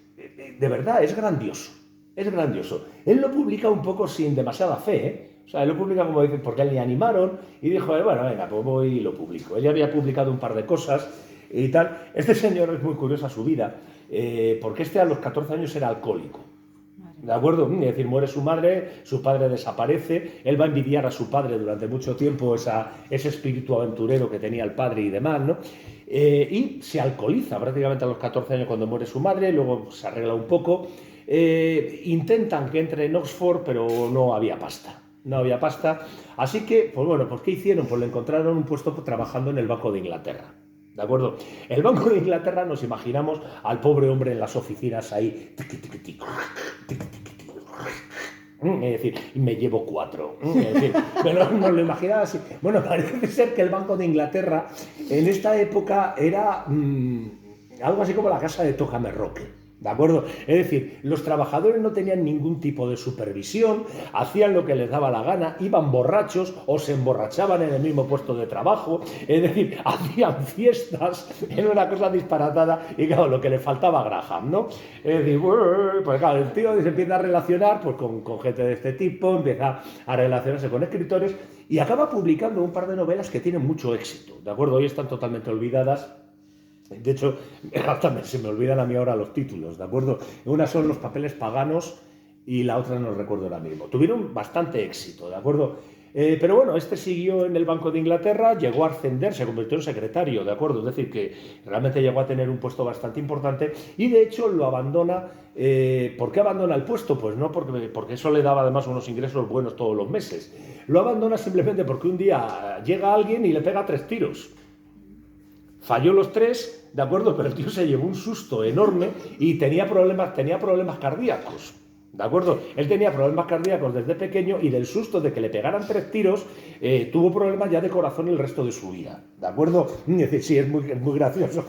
de verdad, es grandioso. Es grandioso. Él lo publica un poco sin demasiada fe, ¿eh? O sea, él lo publica como dicen, porque a él le animaron y dijo, bueno, venga, pues voy y lo publico. Él ya había publicado un par de cosas y tal. Este señor es muy curiosa su vida, porque a los 14 años era alcohólico. ¿De acuerdo? Es decir, muere su madre, su padre desaparece, él va a envidiar a su padre durante mucho tiempo ese espíritu aventurero que tenía el padre y demás, ¿no? Y se alcoholiza prácticamente a los 14 años cuando muere su madre, luego se arregla un poco. Intentan que entre en Oxford, pero no había pasta. No había pasta. Así que, pues bueno, pues ¿qué hicieron? Pues le encontraron un puesto trabajando en el Banco de Inglaterra. ¿De acuerdo? El Banco de Inglaterra, nos imaginamos al pobre hombre en las oficinas ahí. Es decir, me llevo 4. Es decir, pero nos lo imaginaba así. Bueno, parece ser que el Banco de Inglaterra en esta época era algo así como la casa de Tócame Roque. ¿De acuerdo? Es decir, los trabajadores no tenían ningún tipo de supervisión, hacían lo que les daba la gana, iban borrachos o se emborrachaban en el mismo puesto de trabajo, es decir, hacían fiestas, era una cosa disparatada y claro, lo que le faltaba a Graham, ¿no? Es decir, pues claro, el tío se empieza a relacionar pues, con gente de este tipo, empieza a relacionarse con escritores y acaba publicando un par de novelas que tienen mucho éxito, ¿de acuerdo? Hoy están totalmente olvidadas. De hecho, hasta se me olvidan a mí ahora los títulos, ¿de acuerdo? Una son Los papeles paganos y la otra no recuerdo ahora mismo. Tuvieron bastante éxito, ¿de acuerdo? Pero bueno, este siguió en el Banco de Inglaterra, llegó a ascender, se convirtió en secretario, ¿de acuerdo? Es decir, que realmente llegó a tener un puesto bastante importante y de hecho lo abandona. ¿Por qué abandona el puesto? Pues no porque eso le daba además unos ingresos buenos todos los meses. Lo abandona simplemente porque un día llega alguien y le pega 3 tiros. Falló los 3, ¿de acuerdo? Pero el tío se llevó un susto enorme y tenía problemas cardíacos, ¿de acuerdo? Él tenía problemas cardíacos desde pequeño y del susto de que le pegaran 3 tiros, tuvo problemas ya de corazón el resto de su vida, ¿de acuerdo? Es decir, sí, es muy gracioso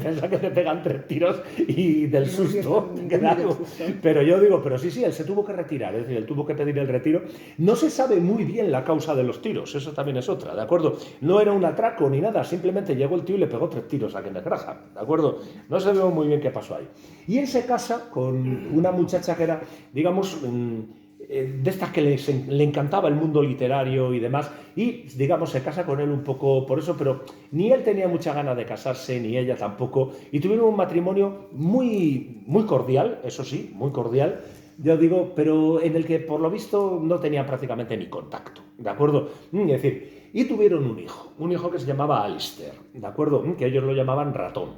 pensar que le pegan 3 tiros y del susto, claro. Pero yo digo, pero sí, él se tuvo que retirar, es decir, él tuvo que pedir el retiro. No se sabe muy bien la causa de los tiros, eso también es otra, ¿de acuerdo? No era un atraco ni nada, simplemente llegó el tío y le pegó 3 tiros a Kenneth Grahame, ¿de acuerdo? No se ve muy bien qué pasó ahí. Y él se casa con una muchacha que era, digamos, de estas que le encantaba el mundo literario y demás, y digamos se casa con él un poco por eso, pero ni él tenía mucha ganas de casarse, ni ella tampoco, y tuvieron un matrimonio muy, muy cordial, eso sí, muy cordial, ya digo, pero en el que por lo visto no tenían prácticamente ni contacto, ¿de acuerdo? Es decir, y tuvieron un hijo que se llamaba Alistair, ¿de acuerdo? Que ellos lo llamaban Ratón.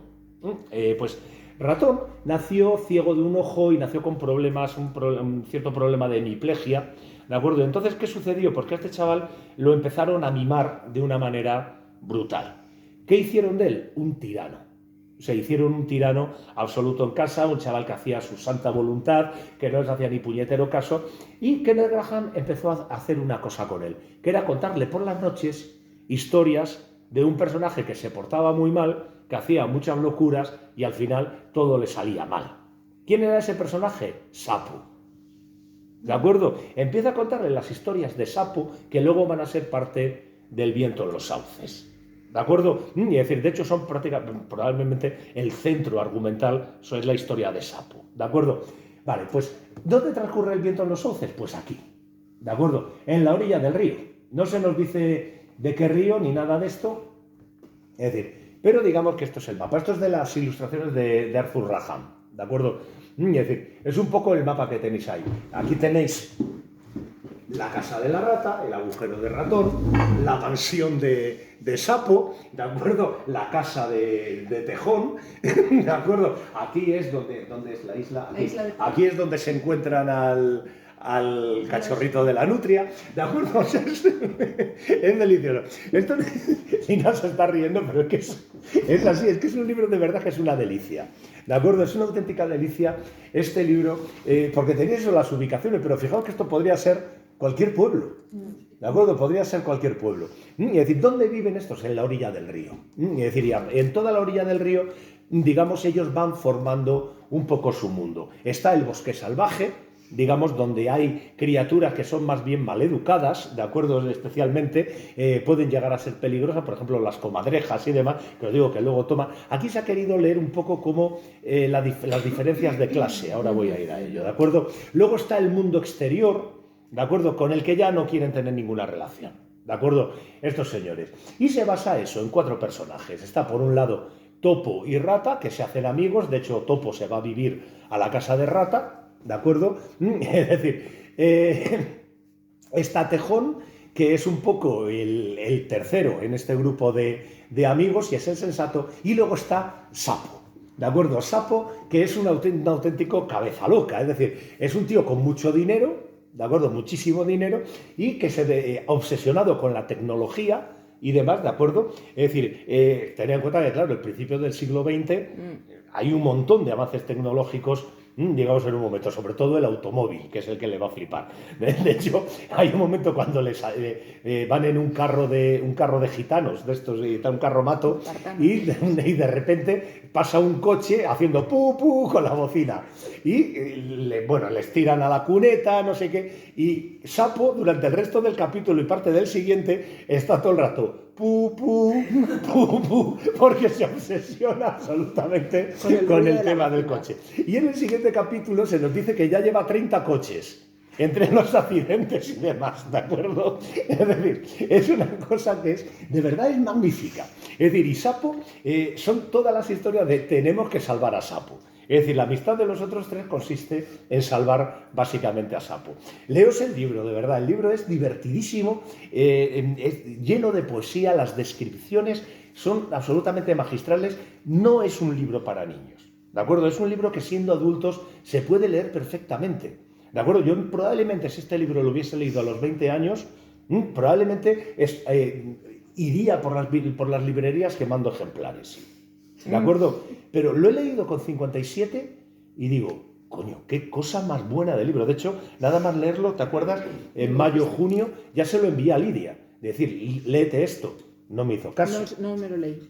Pues Ratón nació ciego de un ojo y nació con problemas, un cierto problema de hemiplegia, ¿de acuerdo? Entonces, ¿qué sucedió? Porque a este chaval lo empezaron a mimar de una manera brutal. ¿Qué hicieron de él? Un tirano. Se hicieron un tirano absoluto en casa, un chaval que hacía su santa voluntad, que no les hacía ni puñetero caso, y Kenneth Graham empezó a hacer una cosa con él, que era contarle por las noches historias de un personaje que se portaba muy mal, que hacía muchas locuras y al final todo le salía mal. ¿Quién era ese personaje? Sapo. ¿De acuerdo? Empieza a contarle las historias de Sapo que luego van a ser parte del Viento en los sauces. ¿De acuerdo? Y es decir, de hecho son probablemente el centro argumental, eso es la historia de Sapo. ¿De acuerdo? Vale, pues ¿dónde transcurre el Viento en los sauces? Pues aquí. ¿De acuerdo? En la orilla del río. No se nos dice de qué río ni nada de esto. Es decir, pero digamos que esto es el mapa. Esto es de las ilustraciones de Arthur Rackham. ¿De acuerdo? Es decir, es un poco el mapa que tenéis ahí. Aquí tenéis la casa de la rata, el agujero de ratón, la mansión de Sapo, ¿de acuerdo? La casa de Tejón, ¿de acuerdo? Aquí es donde es la isla. Aquí es donde se encuentran al cachorrito de la nutria, ¿de acuerdo? O sea, es delicioso. Esto, y no se está riendo, pero es que es así, es que es un libro de verdad que es una delicia, ¿de acuerdo? Es una auténtica delicia este libro, porque tenéis eso, las ubicaciones, pero fijaos que esto podría ser cualquier pueblo, ¿de acuerdo? Podría ser cualquier pueblo. Es decir, ¿dónde viven estos? En la orilla del río. Es decir, en toda la orilla del río, digamos, ellos van formando un poco su mundo. Está el bosque salvaje, digamos, donde hay criaturas que son más bien maleducadas, ¿de acuerdo? Especialmente pueden llegar a ser peligrosas, por ejemplo, las comadrejas y demás, que os digo que luego toman. Aquí se ha querido leer un poco como las diferencias de clase, ahora voy a ir a ello, ¿de acuerdo? Luego está el mundo exterior, ¿de acuerdo? Con el que ya no quieren tener ninguna relación, ¿de acuerdo? Estos señores. Y se basa eso en 4 personajes. Está por un lado Topo y Rata, que se hacen amigos, de hecho Topo se va a vivir a la casa de Rata, ¿de acuerdo? Es decir, está Tejón, que es un poco el tercero en este grupo de amigos y es el sensato, y luego está Sapo, ¿de acuerdo? Sapo, que es un auténtico cabeza loca, es decir, es un tío con mucho dinero, ¿de acuerdo? Muchísimo dinero, y que se ve obsesionado con la tecnología y demás, ¿de acuerdo? Es decir, tened en cuenta que, claro, el principio del siglo XX hay un montón de avances tecnológicos, digamos, en un momento, sobre todo el automóvil, que es el que le va a flipar. De hecho, hay un momento cuando van en un carro de gitanos, de estos, un carro mato, y de repente pasa un coche haciendo pu pu con la bocina. Y, les tiran a la cuneta, no sé qué, y Sapo, durante el resto del capítulo y parte del siguiente, está todo el rato pu, pu, pu, pu, porque se obsesiona absolutamente con el tema del coche. Y en el siguiente capítulo se nos dice que ya lleva 30 coches, entre los accidentes y demás, ¿de acuerdo? Es decir, es una cosa que de verdad es magnífica. Es decir, y Sapo, son todas las historias de tenemos que salvar a Sapo. Es decir, la amistad de los otros 3 consiste en salvar básicamente a Sapo. Leos el libro, de verdad, el libro es divertidísimo, es lleno de poesía, las descripciones son absolutamente magistrales, no es un libro para niños, ¿de acuerdo? Es un libro que siendo adultos se puede leer perfectamente, ¿de acuerdo? Yo probablemente si este libro lo hubiese leído a los 20 años, probablemente iría por las librerías quemando ejemplares. ¿De acuerdo? Pero lo he leído con 57 y digo, coño, qué cosa más buena de libro. De hecho, nada más leerlo, ¿te acuerdas? En mayo, junio, ya se lo envié a Lidia. De decir, léete esto. No me hizo caso. No me lo leí.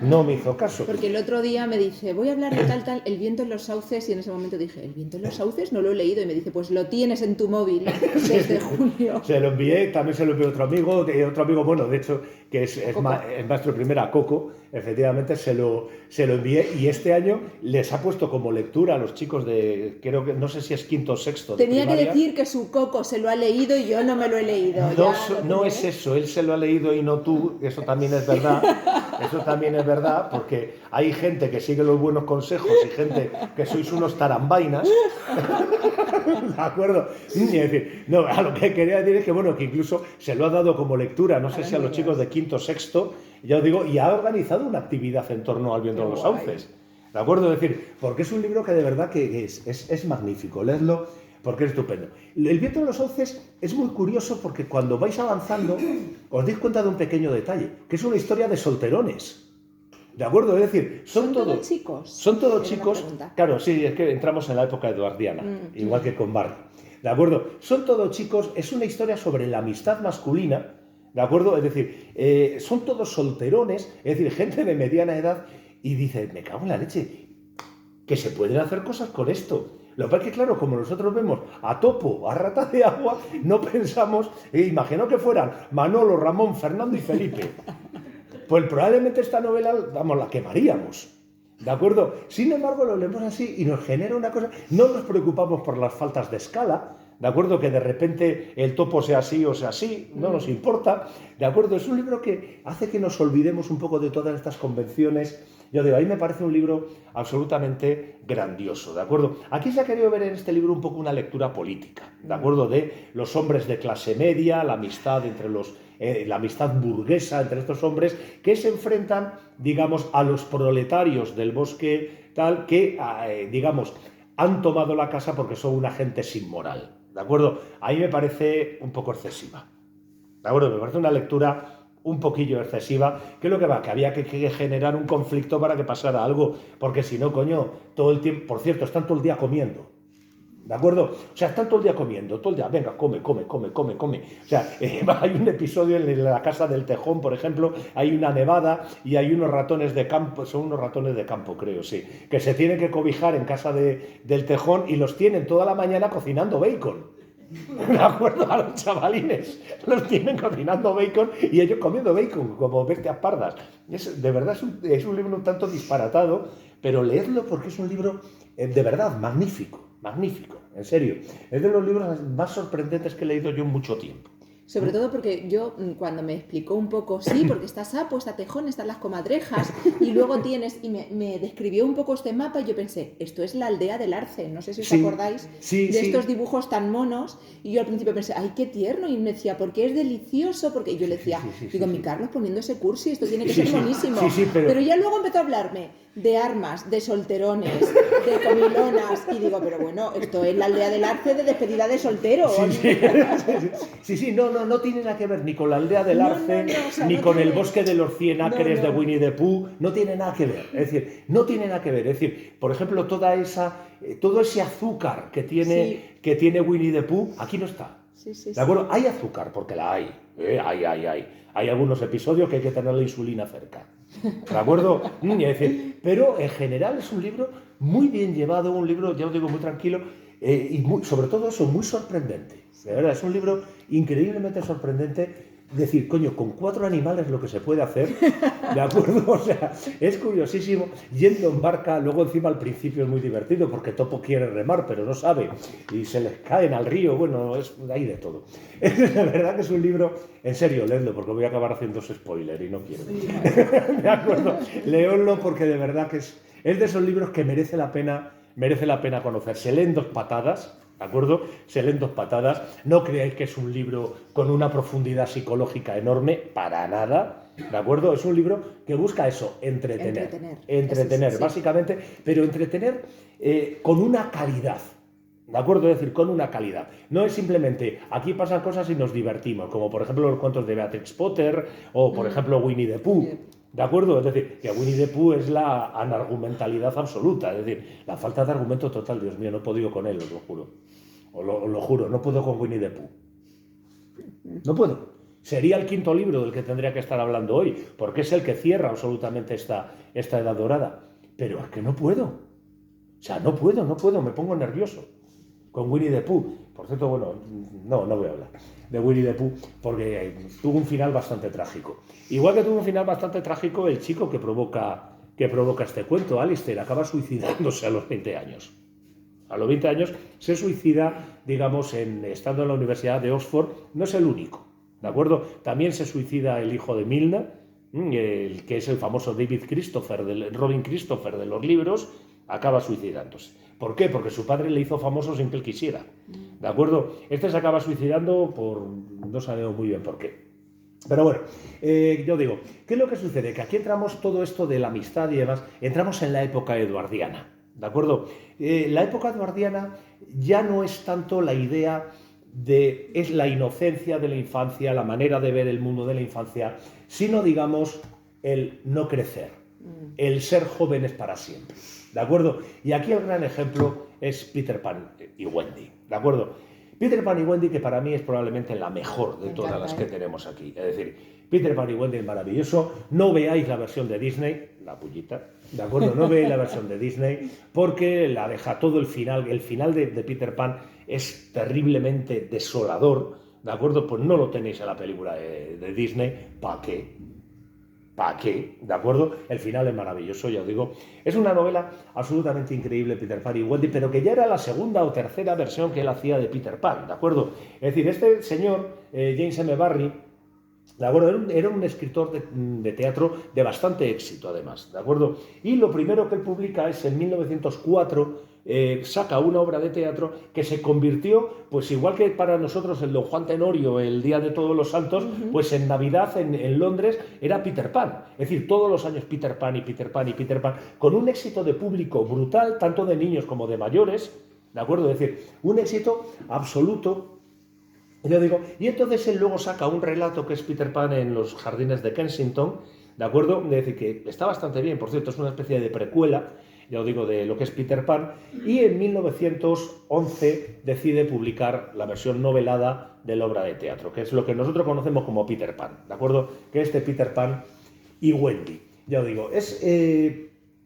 No me hizo caso. Porque el otro día me dice, voy a hablar de tal, El viento en los sauces, y en ese momento dije, ¿El viento en los sauces? No lo he leído. Y me dice, pues lo tienes en tu móvil desde junio. Se lo envié, también se lo envió otro amigo, bueno, de hecho, que es maestro de primera, Coco, efectivamente se lo envié, y este año les ha puesto como lectura a los chicos de, creo que, no sé si es quinto o sexto de Tenía primaria. que decir que su Coco se lo ha leído y yo no me lo he leído. No es eso, él se lo ha leído y no tú, eso también es verdad. Eso también es verdad, porque hay gente que sigue los buenos consejos y gente que sois unos tarambainas. ¿De acuerdo? Es decir, no, a lo que quería decir es que, bueno, que incluso se lo ha dado como lectura, no sé si a los chicos de quinto o sexto, ya os digo, y ha organizado una actividad en torno al viento de los sauces. ¿De acuerdo? Es decir, porque es un libro que de verdad que es magnífico, leedlo porque es estupendo. El viento de los sauces es muy curioso porque cuando vais avanzando os dais cuenta de un pequeño detalle, que es una historia de solterones. ¿De acuerdo? Es decir, ¿Son todos chicos? Son todos chicos. Claro, sí, es que entramos en la época eduardiana, igual que con Barney. ¿De acuerdo? Son todos chicos, es una historia sobre la amistad masculina, ¿de acuerdo? Es decir, son todos solterones, es decir, gente de mediana edad, y dice, me cago en la leche, que se pueden hacer cosas con esto. Lo que pasa es que, claro, como nosotros vemos a Topo, a Rata de Agua, no pensamos, imagino que fueran Manolo, Ramón, Fernando y Felipe. Pues probablemente esta novela, vamos, la quemaríamos. ¿De acuerdo? Sin embargo, lo leemos así y nos genera una cosa. No nos preocupamos por las faltas de escala, ¿de acuerdo? Que de repente el topo sea así o sea así, no nos importa. ¿De acuerdo? Es un libro que hace que nos olvidemos un poco de todas estas convenciones. Yo digo, a mí me parece un libro absolutamente grandioso, ¿de acuerdo? Aquí se ha querido ver en este libro un poco una lectura política, ¿de acuerdo? De los hombres de clase media, la amistad entre la amistad burguesa entre estos hombres que se enfrentan, digamos, a los proletarios del bosque tal que, digamos, han tomado la casa porque son una gente sin moral, ¿de acuerdo? A mí me parece un poco excesiva, ¿de acuerdo? Me parece una lectura un poquillo excesiva, que es lo que va, que había que generar un conflicto para que pasara algo, porque si no, coño, todo el tiempo, por cierto, están todo el día comiendo. ¿De acuerdo? O sea, están todo el día comiendo, todo el día, venga, come. O sea, hay un episodio en la casa del Tejón, por ejemplo, hay una nevada y hay unos ratones de campo, son unos ratones de campo, creo, sí, que se tienen que cobijar en casa del Tejón y los tienen toda la mañana cocinando bacon. ¿De acuerdo? A los chavalines los tienen cocinando bacon y ellos comiendo bacon como bestias pardas. De verdad es un libro un tanto disparatado, pero leedlo porque es un libro de verdad magnífico, en serio. Es de los libros más sorprendentes que he leído yo en mucho tiempo. Sobre todo porque yo, cuando me explicó un poco, sí, porque está Sapo, está Tejón, están las comadrejas, y luego tienes, y me describió un poco este mapa, y yo pensé, esto es la aldea del Arce, no sé si os acordáis de estos dibujos tan monos, y yo al principio pensé, ay, qué tierno, y me decía, porque es delicioso, porque yo le decía, mi Carlos poniendo ese cursi, esto tiene que ser buenísimo, pero ya luego empezó a hablarme de armas, de solterones, de comilonas, y digo, pero bueno, esto es la aldea del Arce de despedida de soltero. Sí, no tiene nada que ver ni con la aldea del Arce, ni con el bosque de los 100 acres de Winnie the Pooh, no tiene nada que ver, es decir, no tiene nada que ver, es decir, por ejemplo, todo ese azúcar que tiene Winnie the Pooh, aquí no está. ¿De acuerdo? Hay azúcar, porque la hay. Hay algunos episodios que hay que tener la insulina cerca. ¿De acuerdo? Es decir, pero en general es un libro muy bien llevado, un libro, ya os digo, muy tranquilo y sobre todo eso, muy sorprendente. De verdad, es un libro increíblemente sorprendente. Decir, coño, con 4 animales lo que se puede hacer, ¿de acuerdo? O sea, es curiosísimo. Yendo en barca, luego encima al principio es muy divertido porque Topo quiere remar, pero no sabe, y se les caen al río, bueno, es ahí de todo. La verdad que es un libro, en serio, leedlo, porque voy a acabar haciendo spoiler y no quiero. ¿De acuerdo? Leedlo porque de verdad que es de esos libros que merece la pena conocer. Se leen 2 patadas. ¿De acuerdo? Se leen 2 patadas. No creáis que es un libro con una profundidad psicológica enorme, para nada. ¿De acuerdo? Es un libro que busca eso, entretener, básicamente, pero entretener con una calidad. ¿De acuerdo? Es decir, con una calidad. No es simplemente, aquí pasan cosas y nos divertimos, como por ejemplo los cuentos de Beatrix Potter o por ejemplo Winnie the Pooh. ¿De acuerdo? Es decir, que Winnie the Pooh es la anargumentalidad absoluta, es decir, la falta de argumento total. Dios mío, no he podido con él, os lo juro. Os lo juro, no puedo con Winnie the Pooh. No puedo. Sería el quinto libro del que tendría que estar hablando hoy, porque es el que cierra absolutamente esta edad dorada. Pero es que no puedo. O sea, no puedo, me pongo nervioso. Con Winnie the Pooh. Por cierto, bueno, no voy a hablar de Winnie the Pooh porque tuvo un final bastante trágico. Igual que tuvo un final bastante trágico el chico que provoca este cuento, Alistair, acaba suicidándose a los 20 años. A los 20 años se suicida, digamos, estando en la Universidad de Oxford. No es el único, ¿de acuerdo? También se suicida el hijo de Milne, que es el famoso Robin Christopher de los libros, acaba suicidándose. ¿Por qué? Porque su padre le hizo famoso sin que él quisiera, ¿de acuerdo? Este se acaba suicidando no sabemos muy bien por qué. Pero bueno, yo digo, ¿qué es lo que sucede? Que aquí entramos todo esto de la amistad y demás, entramos en la época eduardiana, ¿de acuerdo? La época eduardiana ya no es tanto la idea es la inocencia de la infancia, la manera de ver el mundo de la infancia, sino, digamos, el no crecer, el ser jóvenes para siempre, ¿de acuerdo? Y aquí el gran ejemplo es Peter Pan y Wendy, ¿de acuerdo? Peter Pan y Wendy, que para mí es probablemente la mejor de todas las que tenemos aquí. Es decir, Peter Pan y Wendy es maravilloso. No veáis la versión de Disney, la pullita, ¿de acuerdo? No veáis la versión de Disney porque la deja todo el final. El final de Peter Pan es terriblemente desolador, ¿de acuerdo? Pues no lo tenéis en la película de Disney. ¿Para qué? ¿Para qué? ¿De acuerdo? El final es maravilloso, ya os digo. Es una novela absolutamente increíble, Peter Pan y Wendy, pero que ya era la segunda o tercera versión que él hacía de Peter Pan, ¿de acuerdo? Es decir, este señor, James M. Barrie, ¿de acuerdo? Era un escritor de teatro de bastante éxito, además, ¿de acuerdo? Y lo primero que él publica es en 1904, saca una obra de teatro que se convirtió, pues igual que para nosotros el Don Juan Tenorio, el Día de Todos los Santos, pues en Navidad en Londres era Peter Pan. Es decir, todos los años Peter Pan y Peter Pan y Peter Pan, con un éxito de público brutal, tanto de niños como de mayores, ¿de acuerdo? Es decir, un éxito absoluto. Yo digo, y entonces él luego saca un relato que es Peter Pan en los jardines de Kensington, ¿de acuerdo? Es decir, que está bastante bien, por cierto, es una especie de precuela, ya os digo, de lo que es Peter Pan, y en 1911 decide publicar la versión novelada de la obra de teatro, que es lo que nosotros conocemos como Peter Pan, ¿de acuerdo? Que es de Peter Pan y Wendy. Ya os digo, es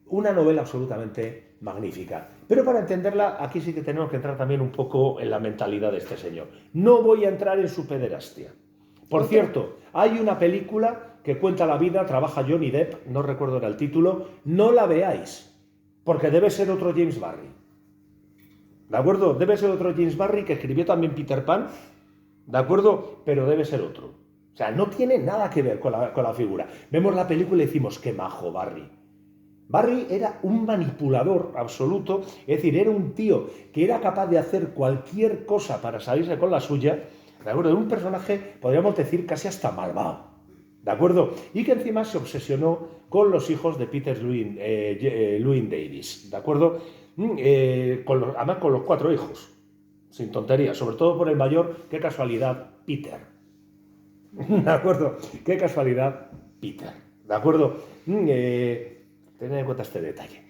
una novela absolutamente magnífica. Pero para entenderla, aquí sí que tenemos que entrar también un poco en la mentalidad de este señor. No voy a entrar en su pederastia. Por cierto, hay una película que cuenta la vida, trabaja Johnny Depp, no recuerdo el título, no la veáis, porque debe ser otro James Barrie. ¿De acuerdo? Debe ser otro James Barrie que escribió también Peter Pan, ¿de acuerdo? Pero debe ser otro. O sea, no tiene nada que ver con la figura. Vemos la película y decimos, qué majo Barrie. Barrie era un manipulador absoluto, es decir, era un tío que era capaz de hacer cualquier cosa para salirse con la suya, ¿de acuerdo? Era un personaje, podríamos decir, casi hasta malvado, ¿de acuerdo? Y que encima se obsesionó con los hijos de Peter Llewyn Davis, ¿de acuerdo? Además con los 4 hijos, sin tonterías, sobre todo por el mayor, qué casualidad, Peter. ¿De acuerdo? Qué casualidad, Peter, ¿de acuerdo? Tened en cuenta este detalle,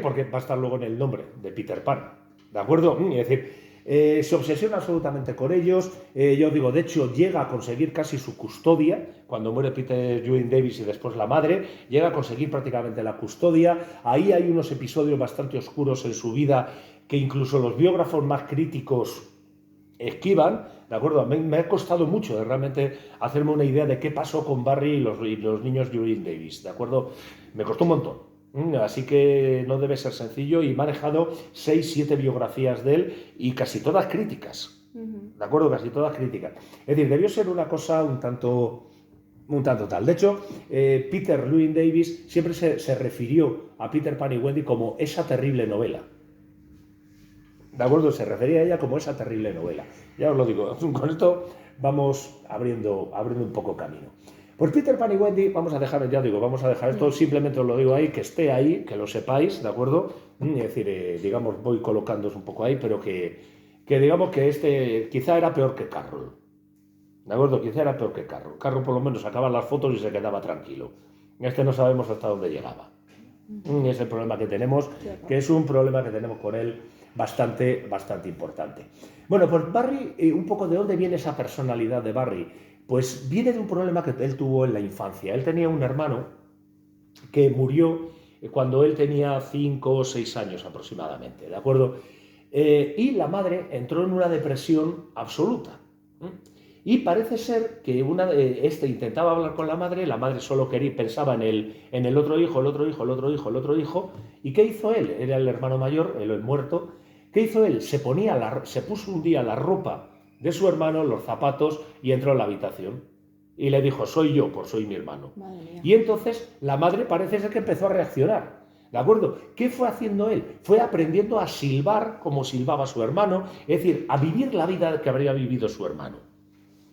porque va a estar luego en el nombre de Peter Pan, ¿de acuerdo? Es decir, se obsesiona absolutamente con ellos, yo digo, de hecho llega a conseguir casi su custodia, cuando muere Peter Llewyn Davis y después la madre, llega a conseguir prácticamente la custodia. Ahí hay unos episodios bastante oscuros en su vida que incluso los biógrafos más críticos esquivan, ¿de acuerdo? Me ha costado mucho realmente hacerme una idea de qué pasó con Barrie y los niños Llewyn Davis, ¿de acuerdo? Me costó un montón. Así que no debe ser sencillo y me ha dejado 6-7 biografías de él y casi todas críticas, ¿de acuerdo? Casi todas críticas. Es decir, debió ser una cosa un tanto tal. De hecho, Peter Llewyn Davis siempre se refirió a Peter Pan y Wendy como esa terrible novela. ¿De acuerdo? Se refería a ella como esa terrible novela. Ya os lo digo, con esto vamos abriendo un poco camino. Pues Peter Pan y Wendy, vamos a dejar esto, simplemente os lo digo ahí, que esté ahí, que lo sepáis, ¿de acuerdo? Es decir, digamos, voy colocándoos un poco ahí, pero que digamos que este quizá era peor que Carroll, ¿de acuerdo? Quizá era peor que Carroll. Carroll por lo menos sacaba las fotos y se quedaba tranquilo. Este no sabemos hasta dónde llegaba. Es el problema que tenemos, que es un problema que tenemos con él bastante importante. Bueno, pues Barrie, un poco de dónde viene esa personalidad de Barrie. pues viene de un problema que él tuvo en la infancia. Él tenía un hermano que murió cuando él tenía 5 o 6 años aproximadamente, ¿de acuerdo? Y la madre entró en una depresión absoluta. Y parece ser que intentaba hablar con la madre solo pensaba en el otro hijo, el otro hijo, el otro hijo, el otro hijo. ¿Y qué hizo él? Era el hermano mayor, el muerto. ¿Qué hizo él? Se puso un día la ropa de su hermano, los zapatos, y entró en la habitación. Y le dijo, soy yo, pues soy mi hermano. Y entonces la madre parece ser que empezó a reaccionar. ¿De acuerdo? ¿Qué fue haciendo él? Fue aprendiendo a silbar como silbaba su hermano, es decir, a vivir la vida que habría vivido su hermano.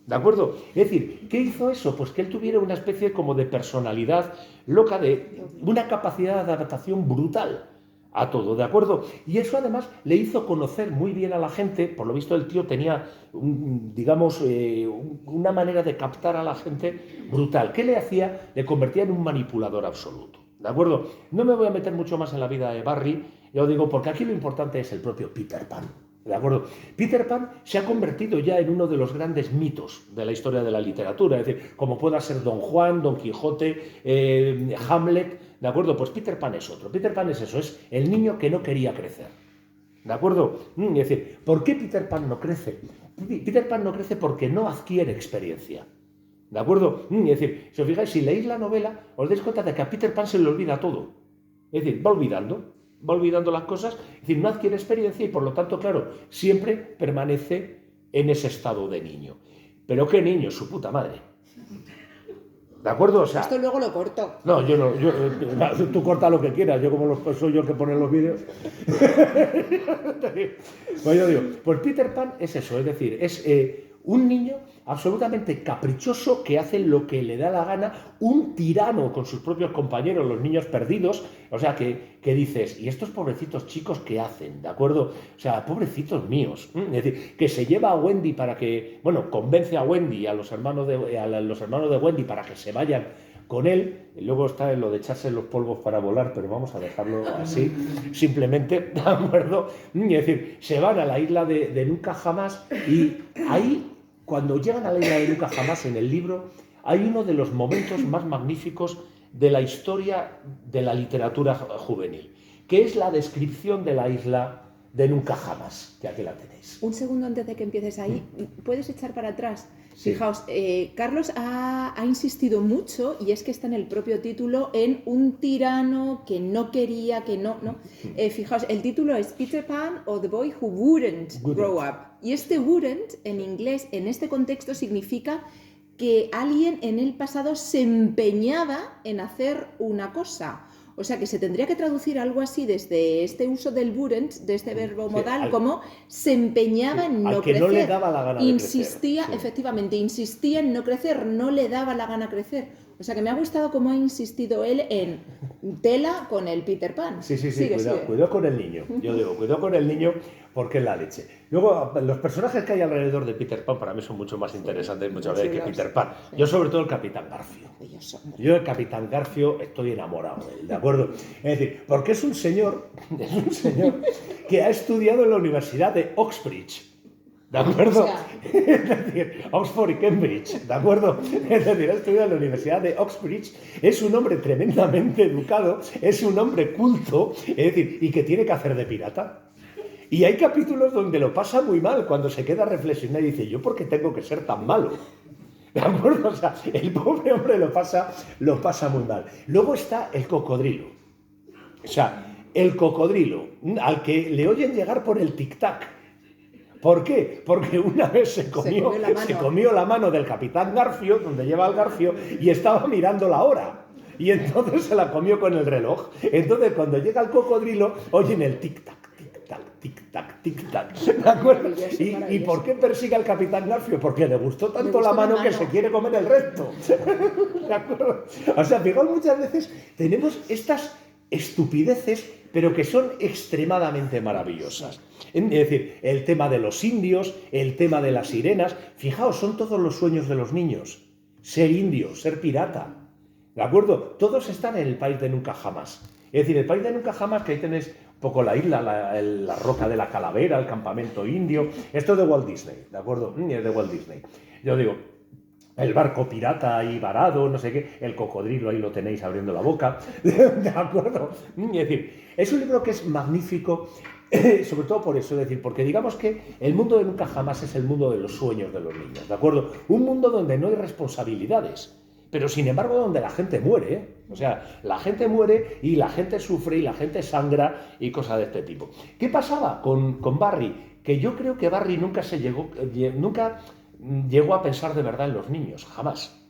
¿De acuerdo? Es decir, ¿qué hizo eso? Pues que él tuviera una especie como de personalidad loca, de una capacidad de adaptación brutal a todo, ¿de acuerdo? Y eso además le hizo conocer muy bien a la gente. Por lo visto el tío tenía, una manera de captar a la gente brutal. ¿Qué le hacía? Le convertía en un manipulador absoluto, ¿de acuerdo? No me voy a meter mucho más en la vida de Barry, ya os digo, porque aquí lo importante es el propio Peter Pan. ¿De acuerdo? Peter Pan se ha convertido ya en uno de los grandes mitos de la historia de la literatura, es decir, como pueda ser Don Juan, Don Quijote, Hamlet, ¿de acuerdo? Pues Peter Pan es otro. Peter Pan es eso, es el niño que no quería crecer. ¿De acuerdo? Es decir, ¿por qué Peter Pan no crece? Peter Pan no crece porque no adquiere experiencia. ¿De acuerdo? Es decir, si os fijáis, si leéis la novela, os dais cuenta de que a Peter Pan se le olvida todo. Es decir, va olvidando las cosas, es decir, no adquiere experiencia y por lo tanto, claro, siempre permanece en ese estado de niño. ¿Pero qué niño? Su puta madre. ¿De acuerdo? O sea, esto luego lo corto. No, yo no. Tú corta lo que quieras. Yo como soy yo el que pone los vídeos. Pues yo digo, pues Peter Pan es eso, es decir, es un niño absolutamente caprichoso que hace lo que le da la gana, un tirano con sus propios compañeros, los niños perdidos, o sea, que dices, ¿y estos pobrecitos chicos qué hacen? ¿De acuerdo? O sea, pobrecitos míos. Es decir, que se lleva a Wendy para que, convence a Wendy y a los hermanos de Wendy para que se vayan con él. Y luego está en lo de echarse los polvos para volar, pero vamos a dejarlo así, simplemente, ¿de acuerdo? Es decir, se van a la isla de Nunca Jamás y ahí, cuando llegan a la isla de Nunca Jamás en el libro, hay uno de los momentos más magníficos de la historia de la literatura juvenil, que es la descripción de la isla de Nunca Jamás, que aquí la tenéis. Un segundo antes de que empieces ahí, ¿puedes echar para atrás? Sí. Fijaos, Carlos ha insistido mucho, y es que está en el propio título, en un tirano que no quería, que no. Fijaos, el título es Peter Pan o The Boy Who Wouldn't Grow Up. Y este wouldn't, en inglés, en este contexto, significa que alguien en el pasado se empeñaba en hacer una cosa. O sea, que se tendría que traducir algo así desde este uso del wouldn't, de este verbo modal, como se empeñaba en no crecer. Al que no le daba la gana insistía, de crecer. efectivamente, insistía en no crecer, no le daba la gana crecer. O sea, que me ha gustado cómo ha insistido él en tela con el Peter Pan. Sí, cuidado con el niño. Yo digo, cuidado con el niño porque es la leche. Luego, los personajes que hay alrededor de Peter Pan para mí son mucho más interesantes muchas veces que Peter Pan. Sí. Yo sobre todo el Capitán Garfio. Yo el Capitán Garfio estoy enamorado de él, ¿de acuerdo? Es decir, porque es un señor que ha estudiado en la Universidad de Oxbridge. ¿De acuerdo? O sea, es decir, Oxford y Cambridge, ¿de acuerdo? Es decir, ha estudiado en la Universidad de Oxbridge, es un hombre tremendamente educado, es un hombre culto, es decir, y que tiene que hacer de pirata. Y hay capítulos donde lo pasa muy mal, cuando se queda a reflexionar y dice, ¿yo por qué tengo que ser tan malo? ¿De acuerdo? O sea, el pobre hombre lo pasa muy mal. Luego está el cocodrilo. O sea, el cocodrilo, al que le oyen llegar por el tic-tac. ¿Por qué? Porque una vez se comió la mano del Capitán Garfio, donde lleva el Garfio, y estaba mirando la hora. Y entonces se la comió con el reloj. Entonces, cuando llega el cocodrilo, oyen el tic-tac, tic-tac, tic-tac, tic-tac. ¿De acuerdo? ¿Y por qué persigue al Capitán Garfio? Porque le gustó tanto la mano que se quiere comer el resto. ¿De acuerdo? O sea, fijaos, muchas veces tenemos estas estupideces, pero que son extremadamente maravillosas. Es decir, el tema de los indios, el tema de las sirenas, fijaos, son todos los sueños de los niños. Ser indio, ser pirata, ¿de acuerdo? Todos están en el país de Nunca Jamás. Es decir, el país de Nunca Jamás, que ahí tenéis un poco la isla, la roca de la calavera, el campamento indio, esto es de Walt Disney, ¿de acuerdo? Es de Walt Disney. Yo digo, el barco pirata ahí varado, no sé qué, el cocodrilo ahí lo tenéis abriendo la boca, ¿de acuerdo? Es decir, es un libro que es magnífico, sobre todo por eso, es decir, porque digamos que el mundo de Nunca Jamás es el mundo de los sueños de los niños, ¿de acuerdo? Un mundo donde no hay responsabilidades, pero sin embargo donde la gente muere, ¿eh? O sea, la gente muere y la gente sufre y la gente sangra y cosas de este tipo. ¿Qué pasaba con Barry? Que yo creo que Barry nunca llegó a pensar de verdad en los niños, jamás.